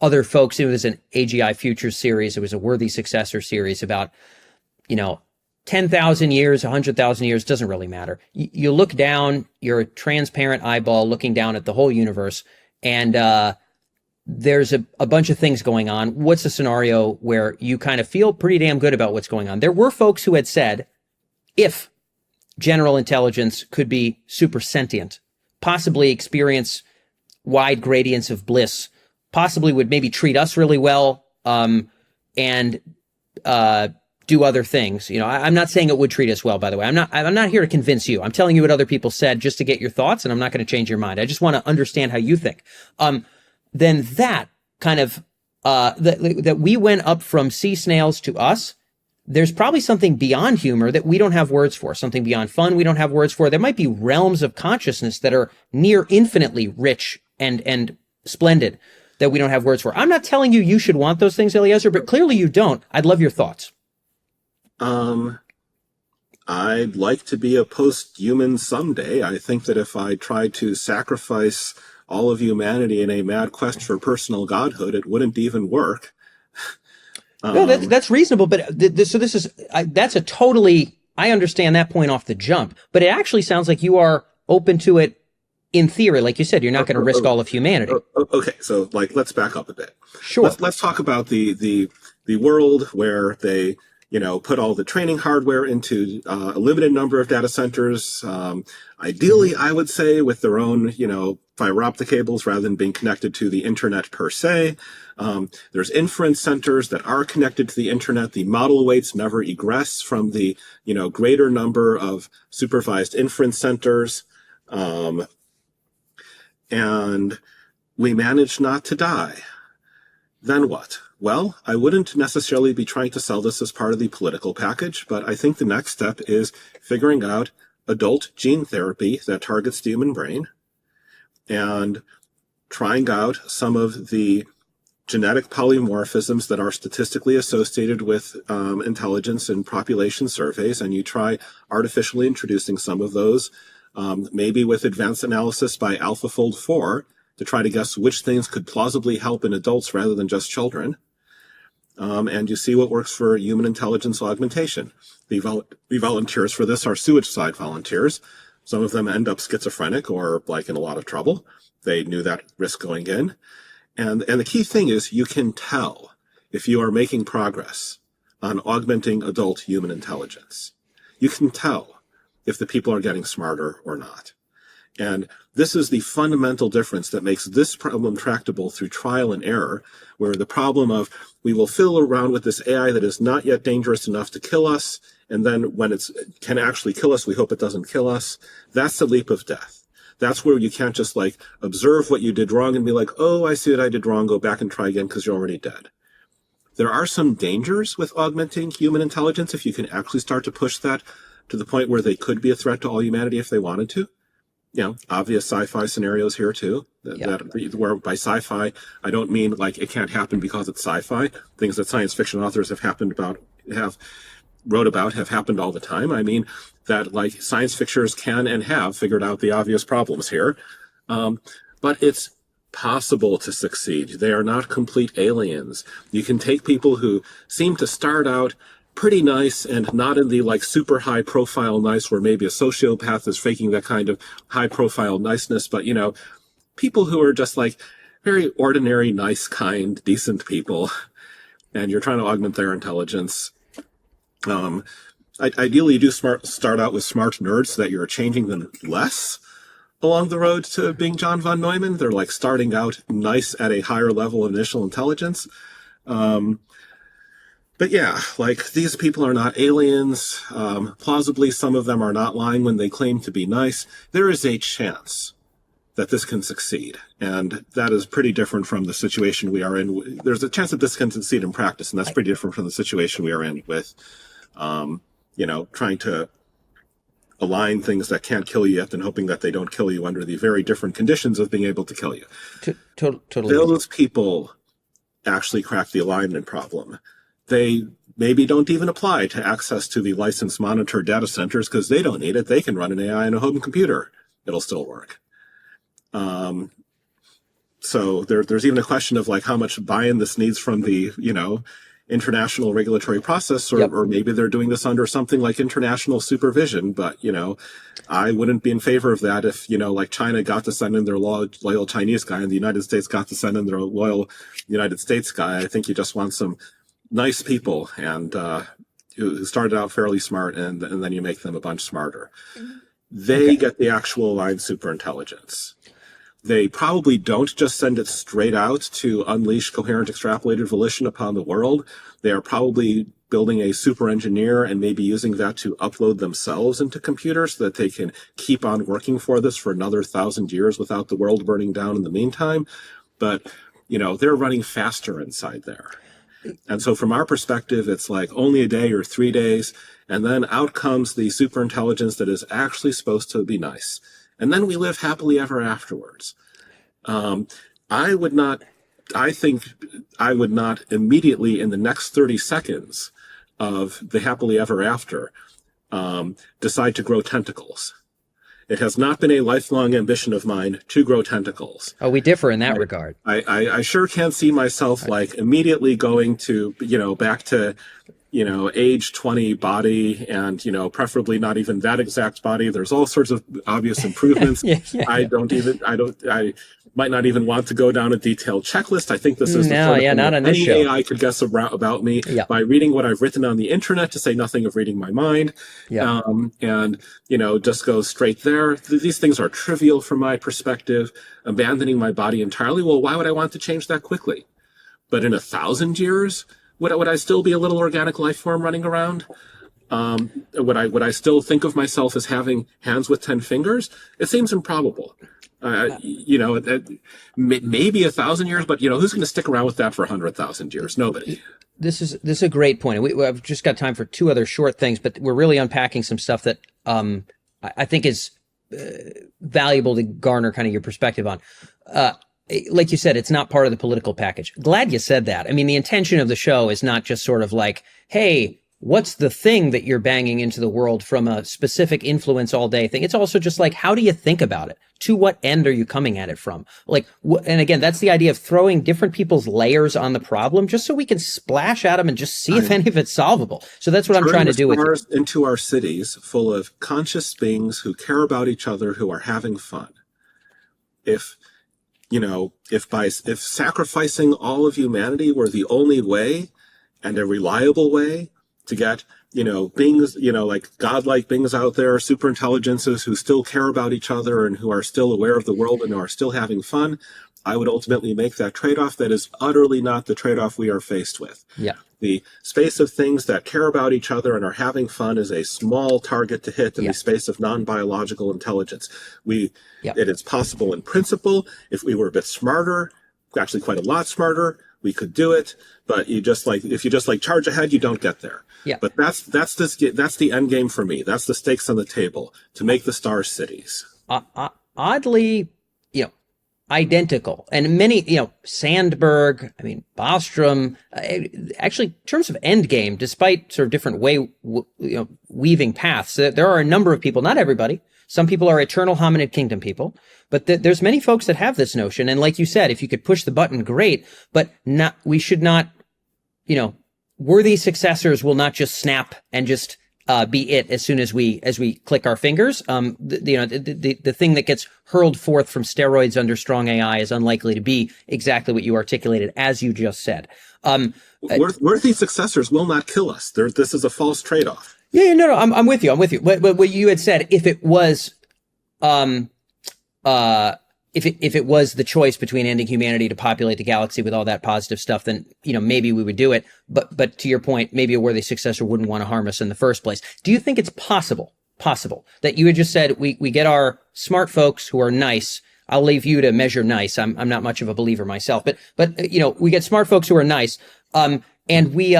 other folks, it was an AGI Futures series. It was a worthy successor series about, 10,000 years, 100,000 years, doesn't really matter. You look down, you're a transparent eyeball looking down at the whole universe, and there's a bunch of things going on. What's a scenario where you kind of feel pretty damn good about what's going on? There were folks who had said, if general intelligence could be super sentient, possibly experience wide gradients of bliss, possibly would maybe treat us really well, and do other things. I'm not saying it would treat us well, by the way. I'm not here to convince you. I'm telling you what other people said just to get your thoughts, and I'm not going to change your mind. I just want to understand how you think. Then that kind of, that we went up from sea snails to us, there's probably something beyond humor that we don't have words for, something beyond fun we don't have words for. There might be realms of consciousness that are near infinitely rich and splendid that we don't have words for. I'm not telling you you should want those things, Eliezer, but clearly you don't. I'd love your thoughts. I'd like to be a post-human someday. I think that if I tried to sacrifice all of humanity in a mad quest for personal godhood, it wouldn't even work. No, that's reasonable, but so this is that's a totally, I understand that point off the jump, but it actually sounds like you are open to it in theory. Like you said, you're not going to risk all of humanity. Okay, so like let's back up a bit. Sure. Let's talk about the world where they put all the training hardware into a limited number of data centers. Ideally, I would say with their own fiber optic cables rather than being connected to the internet per se. There's inference centers that are connected to the internet. The model weights never egress from the greater number of supervised inference centers. And we manage not to die. Then what? Well, I wouldn't necessarily be trying to sell this as part of the political package, but I think the next step is figuring out adult gene therapy that targets the human brain and trying out some of the genetic polymorphisms that are statistically associated with intelligence in population surveys, and you try artificially introducing some of those, maybe with advanced analysis by AlphaFold 4, to try to guess which things could plausibly help in adults rather than just children. And you see what works for human intelligence augmentation. The volunteers for this are suicide volunteers. Some of them end up schizophrenic or like in a lot of trouble. They knew that risk going in. And the key thing is you can tell if you are making progress on augmenting adult human intelligence. You can tell if the people are getting smarter or not. And this is the fundamental difference that makes this problem tractable through trial and error, where the problem of we will fiddle around with this AI that is not yet dangerous enough to kill us, and then when it can actually kill us, we hope it doesn't kill us. That's the leap of death. That's where you can't just like observe what you did wrong and be like, oh, I see what I did wrong, go back and try again because you're already dead. There are some dangers with augmenting human intelligence if you can actually start to push that to the point where they could be a threat to all humanity if they wanted to. Obvious sci-fi scenarios here too. Where by sci-fi, I don't mean like it can't happen because it's sci-fi. Things that science fiction authors have wrote about have happened all the time. I mean that like science fictioners can and have figured out the obvious problems here. But it's possible to succeed. They are not complete aliens. You can take people who seem to start out pretty nice and not in the like super high profile nice where maybe a sociopath is faking that kind of high profile niceness, but people who are just like very ordinary, nice, kind, decent people, and you're trying to augment their intelligence. Ideally, you do start out with smart nerds so that you're changing them less along the road to being John von Neumann. They're like starting out nice at a higher level of initial intelligence. But yeah, like these people are not aliens. Plausibly, some of them are not lying when they claim to be nice. There is a chance that this can succeed. And that is pretty different from the situation we are in. There's a chance that this can succeed in practice, and that's pretty different from the situation we are in with, trying to align things that can't kill you yet and hoping that they don't kill you under the very different conditions of being able to kill you. Totally. Those people actually crack the alignment problem. They maybe don't even apply to access to the licensed monitor data centers because they don't need it. They can run an AI on a home computer. It'll still work. So there's even a question of like how much buy-in this needs from the, international regulatory process, or maybe they're doing this under something like international supervision. But, I wouldn't be in favor of that if, like China got to send in their loyal Chinese guy and the United States got to send in their loyal United States guy. I think you just want some nice people and who started out fairly smart, and then you make them a bunch smarter. They get the actual aligned superintelligence. They probably don't just send it straight out to unleash coherent extrapolated volition upon the world. They are probably building a super engineer and maybe using that to upload themselves into computers so that they can keep on working for this for another 1,000 years without the world burning down in the meantime. But, they're running faster inside there. And so from our perspective, it's like only a day or 3 days. And then out comes the superintelligence that is actually supposed to be nice. And then we live happily ever afterwards. I would not, I think I would not immediately in the next 30 seconds of the happily ever after decide to grow tentacles. It has not been a lifelong ambition of mine to grow tentacles. Oh, we differ in that regard. I sure can't see myself like immediately going to, back to, age 20 body and, preferably not even that exact body. There's all sorts of obvious improvements. I might not even want to go down a detailed checklist. I think this is the sort of thing not that on this any show. AI could guess about me by reading what I've written on the internet, to say nothing of reading my mind. And, just go straight there. These things are trivial from my perspective. Abandoning my body entirely. Well, why would I want to change that quickly? But in 1,000 years, would I still be a little organic life form running around? Would I still think of myself as having hands with 10 fingers? It seems improbable. Maybe 1,000 years, but who's going to stick around with that for 100,000 years? Nobody. This is a great point. I've just got time for two other short things, but we're really unpacking some stuff that I think is valuable to garner kind of your perspective on. Like you said, it's not part of the political package. Glad you said that. I mean, the intention of the show is not just sort of like, hey, what's the thing that you're banging into the world from a specific influence all day thing? It's also just like, how do you think about it? To what end are you coming at it from? Like, and again, that's the idea of throwing different people's layers on the problem just so we can splash at them and just see if any of it's solvable. So that's what I'm trying to do with you. Into our cities full of conscious beings who care about each other, who are having fun. If sacrificing all of humanity were the only way and a reliable way to get, beings, like godlike beings out there, super intelligences who still care about each other and who are still aware of the world and who are still having fun, I would ultimately make that trade-off. That is utterly not the trade-off we are faced with. Yeah. The space of things that care about each other and are having fun is a small target to hit in the space of non-biological intelligence. It is possible in principle. If we were a bit smarter, actually quite a lot smarter, we could do it. But if you just charge ahead, you don't get there. Yeah. But that's the end game for me. That's the stakes on the table, to make the star cities. Oddly, identical. And many, Sandberg, Bostrom, actually, in terms of end game, despite sort of different weaving paths, there are a number of people, not everybody. Some people are eternal hominid kingdom people, but there's many folks that have this notion. And like you said, if you could push the button, great, but we should not, worthy successors will not just snap and just be it as soon as we click our fingers. The thing that gets hurled forth from steroids under strong AI is unlikely to be exactly what you articulated, as you just said. Worthy successors will not kill us. This is a false trade-off. Yeah, no, I'm with you. But what you had said, if it was, if it was the choice between ending humanity to populate the galaxy with all that positive stuff, then, maybe we would do it. But to your point, maybe a worthy successor wouldn't want to harm us in the first place. Do you think it's possible that you had just said, we get our smart folks who are nice. I'll leave you to measure nice. I'm not much of a believer myself, but we get smart folks who are nice. And we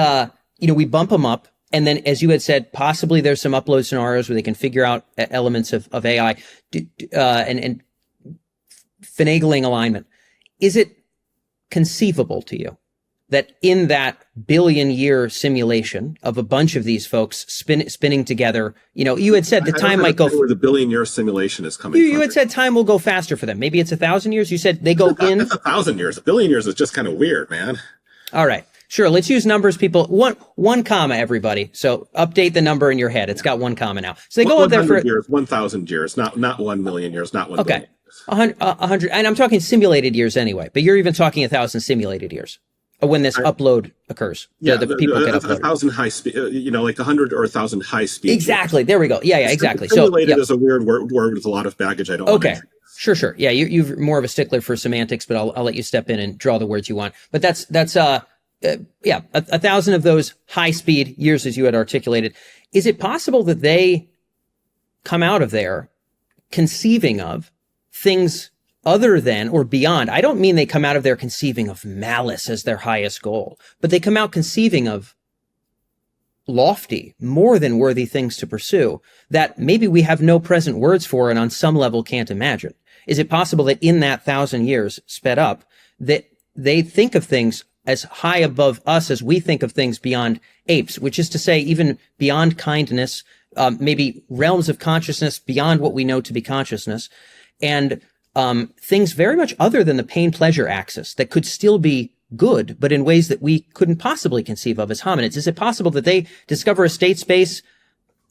bump them up. And then, as you had said, possibly there's some upload scenarios where they can figure out elements of AI and finagling alignment. Is it conceivable to you that in that billion-year simulation of a bunch of these folks spinning together, you had said the time might go... Where the billion-year simulation is coming from. You had said time will go faster for them. Maybe it's 1,000 years. You said they go in... That's 1,000 years. A billion years is just kind of weird, man. All right. Sure. Let's use numbers, people. One comma, everybody. So update the number in your head. It's got one comma now. So they go up there for 1,000 years, not 1 million years, not 1 billion. 100, and I'm talking simulated years anyway, but you're even talking 1,000 simulated years when this upload occurs. The people get uploaded. 1,000 high speed, like 100 or 1,000 high speed. Exactly. There we go. Yeah, exactly. Simulated is a weird word with a lot of baggage. I don't want to. Sure. Yeah, you're more of a stickler for semantics, but I'll let you step in and draw the words you want. But that's 1,000 of those high speed years, as you had articulated. Is it possible that they come out of there conceiving of things other than or beyond. I don't mean they come out of there conceiving of malice as their highest goal, but they come out conceiving of lofty, more than worthy things to pursue that maybe we have no present words for and on some level can't imagine. Is it possible that in that 1,000 years sped up, that they think of things as high above us as we think of things beyond apes, which is to say even beyond kindness, maybe realms of consciousness beyond what we know to be consciousness, and things very much other than the pain-pleasure axis that could still be good, but in ways that we couldn't possibly conceive of as hominids? Is it possible that they discover a state space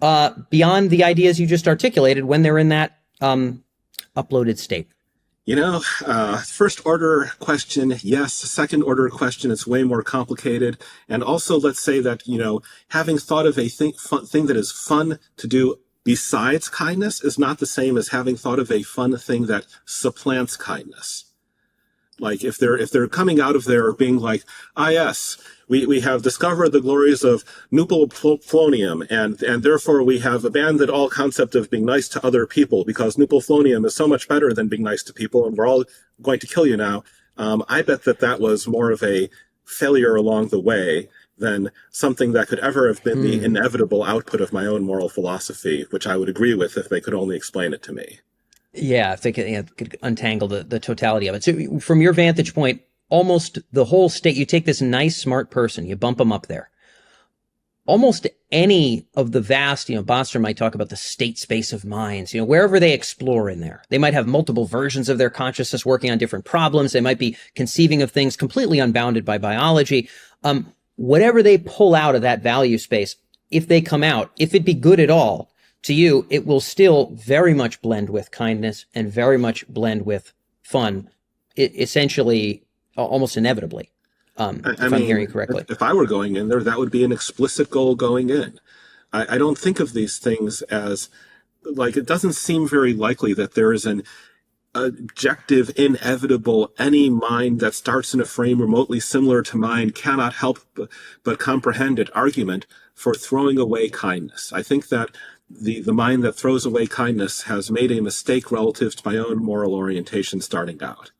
beyond the ideas you just articulated when they're in that uploaded state? First order question, yes. Second order question, it's way more complicated. And also, let's say that, having thought of a thing that is fun to do besides kindness is not the same as having thought of a fun thing that supplants kindness. Like if they're coming out of there being like, yes, we have discovered the glories of nucleoplutonium, and therefore we have abandoned all concept of being nice to other people because nucleoplutonium is so much better than being nice to people, and we're all going to kill you now. I bet that was more of a failure along the way than something that could ever have been the inevitable output of my own moral philosophy, which I would agree with if they could only explain it to me. Yeah, if they could untangle the totality of it. So from your vantage point, almost the whole state, you take this nice, smart person, you bump them up there. Almost any of the vast, Bostrom might talk about the state space of minds, wherever they explore in there. They might have multiple versions of their consciousness working on different problems. They might be conceiving of things completely unbounded by biology. Whatever they pull out of that value space, if they come out, if it be good at all, to you, it will still very much blend with kindness and very much blend with fun, essentially, almost inevitably, if I'm hearing you correctly. If I were going in there, that would be an explicit goal going in. I don't think of these things as, it doesn't seem very likely that there is an objective, inevitable, any mind that starts in a frame remotely similar to mine cannot help but comprehend it argument for throwing away kindness. I think that the mind that throws away kindness has made a mistake relative to my own moral orientation starting out.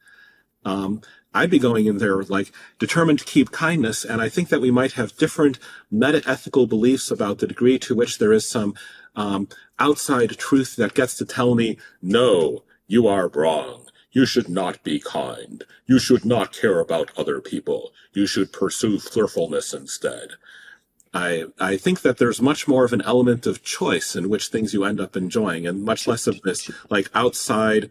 I'd be going in there determined to keep kindness, and I think that we might have different meta-ethical beliefs about the degree to which there is some outside truth that gets to tell me, no, you are wrong. You should not be kind. You should not care about other people. You should pursue flirtfulness instead. I think that there's much more of an element of choice in which things you end up enjoying, and much less of this outside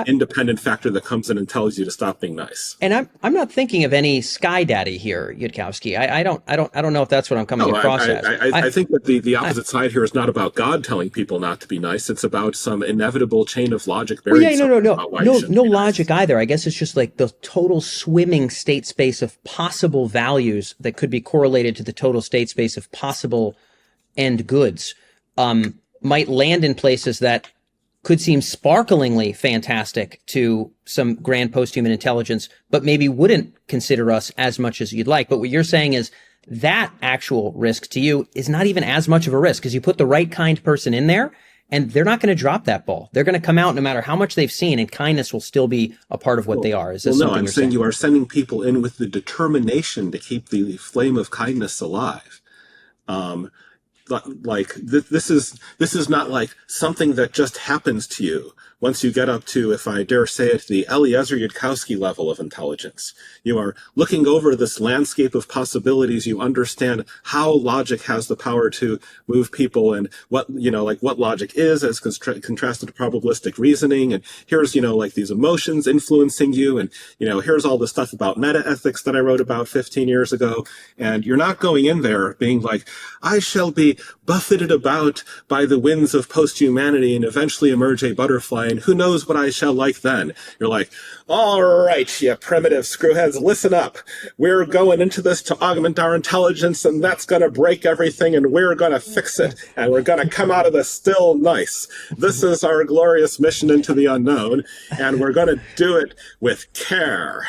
independent factor that comes in and tells you to stop being nice. And I'm not thinking of any sky daddy here, Yudkowsky. I don't know if that's what I'm coming across as. I think that the opposite side here is not about God telling people not to be nice. It's about some inevitable chain of logic. No logic either. I guess it's just the total swimming state space of possible values that could be correlated to the total state space of possible end goods might land in places that could seem sparklingly fantastic to some grand posthuman intelligence, but maybe wouldn't consider us as much as you'd like. But what you're saying is that actual risk to you is not even as much of a risk because you put the right kind person in there and they're not going to drop that ball. They're going to come out no matter how much they've seen, and kindness will still be a part of what they are. Is this something I'm you're saying? You are sending people in with the determination to keep the flame of kindness alive. This is not something that just happens to you once you get up to, if I dare say it, the Eliezer Yudkowsky level of intelligence. You are looking over this landscape of possibilities. You understand how logic has the power to move people, and what logic is as contrasted to probabilistic reasoning. And here's, these emotions influencing you. And, here's all the stuff about meta ethics that I wrote about 15 years ago. And you're not going in there being like, I shall be buffeted about by the winds of post-humanity and eventually emerge a butterfly, and who knows what I shall like then. You're like, all right, you primitive screwheads, listen up. We're going into this to augment our intelligence, and that's going to break everything, and we're going to fix it, and we're going to come out of this still nice. This is our glorious mission into the unknown, and we're going to do it with care.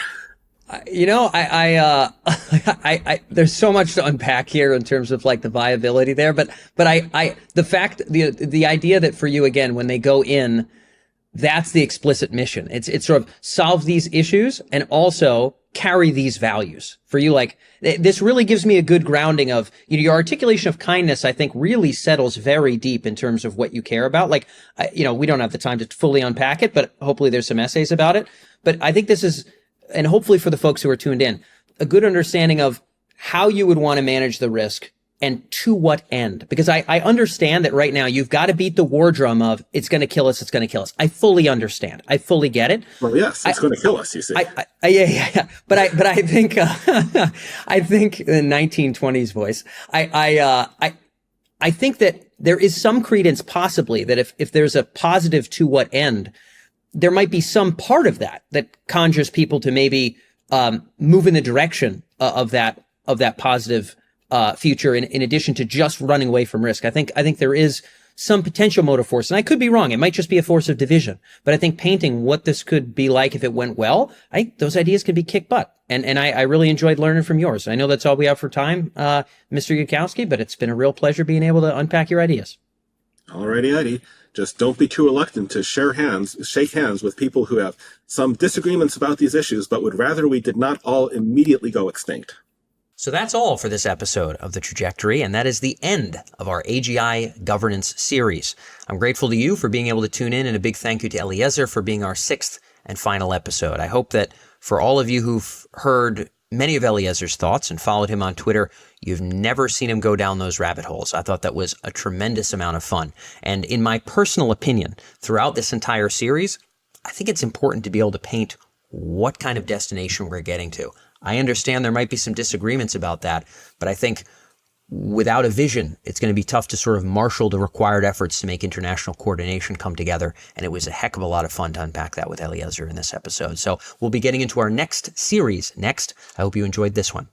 There's so much to unpack here in terms of the viability there, but the idea that for you, again, when they go in, That's the explicit mission. It's sort of solve these issues and also carry these values for you. Like this really gives me a good grounding of, your articulation of kindness, I think really settles very deep in terms of what you care about. Like, we don't have the time to fully unpack it, but hopefully there's some essays about it. But I think this is, and hopefully for the folks who are tuned in, a good understanding of how you would want to manage the risk and to what end. Because I understand that right now you've got to beat the war drum of it's going to kill us, it's going to kill us. I fully understand. I fully get it. Well, yes, it's going to kill us, you see. Yeah. But I think, I think in 1920s voice, I think that there is some credence possibly that if there's a positive to what end, there might be some part of that conjures people to maybe move in the direction of that positive future in addition to just running away from risk. I think there is some potential motive force, and I could be wrong. It might just be a force of division, but I think painting what this could be like if it went well, I think those ideas could be kick butt. And I really enjoyed learning from yours. I know that's all we have for time, Mr. Yudkowsky, but it's been a real pleasure being able to unpack your ideas. Alrighty, Eddie. Just don't be too reluctant to shake hands with people who have some disagreements about these issues, but would rather we did not all immediately go extinct. So that's all for this episode of The Trajectory, and that is the end of our AGI Governance series. I'm grateful to you for being able to tune in, and a big thank you to Eliezer for being our 6th and final episode. I hope that for all of you who've heard many of Eliezer's thoughts and followed him on Twitter, you've never seen him go down those rabbit holes. I thought that was a tremendous amount of fun. And in my personal opinion, throughout this entire series, I think it's important to be able to paint what kind of destination we're getting to. I understand there might be some disagreements about that, but I think without a vision, it's going to be tough to sort of marshal the required efforts to make international coordination come together. And it was a heck of a lot of fun to unpack that with Eliezer in this episode. So we'll be getting into our next series next. I hope you enjoyed this one.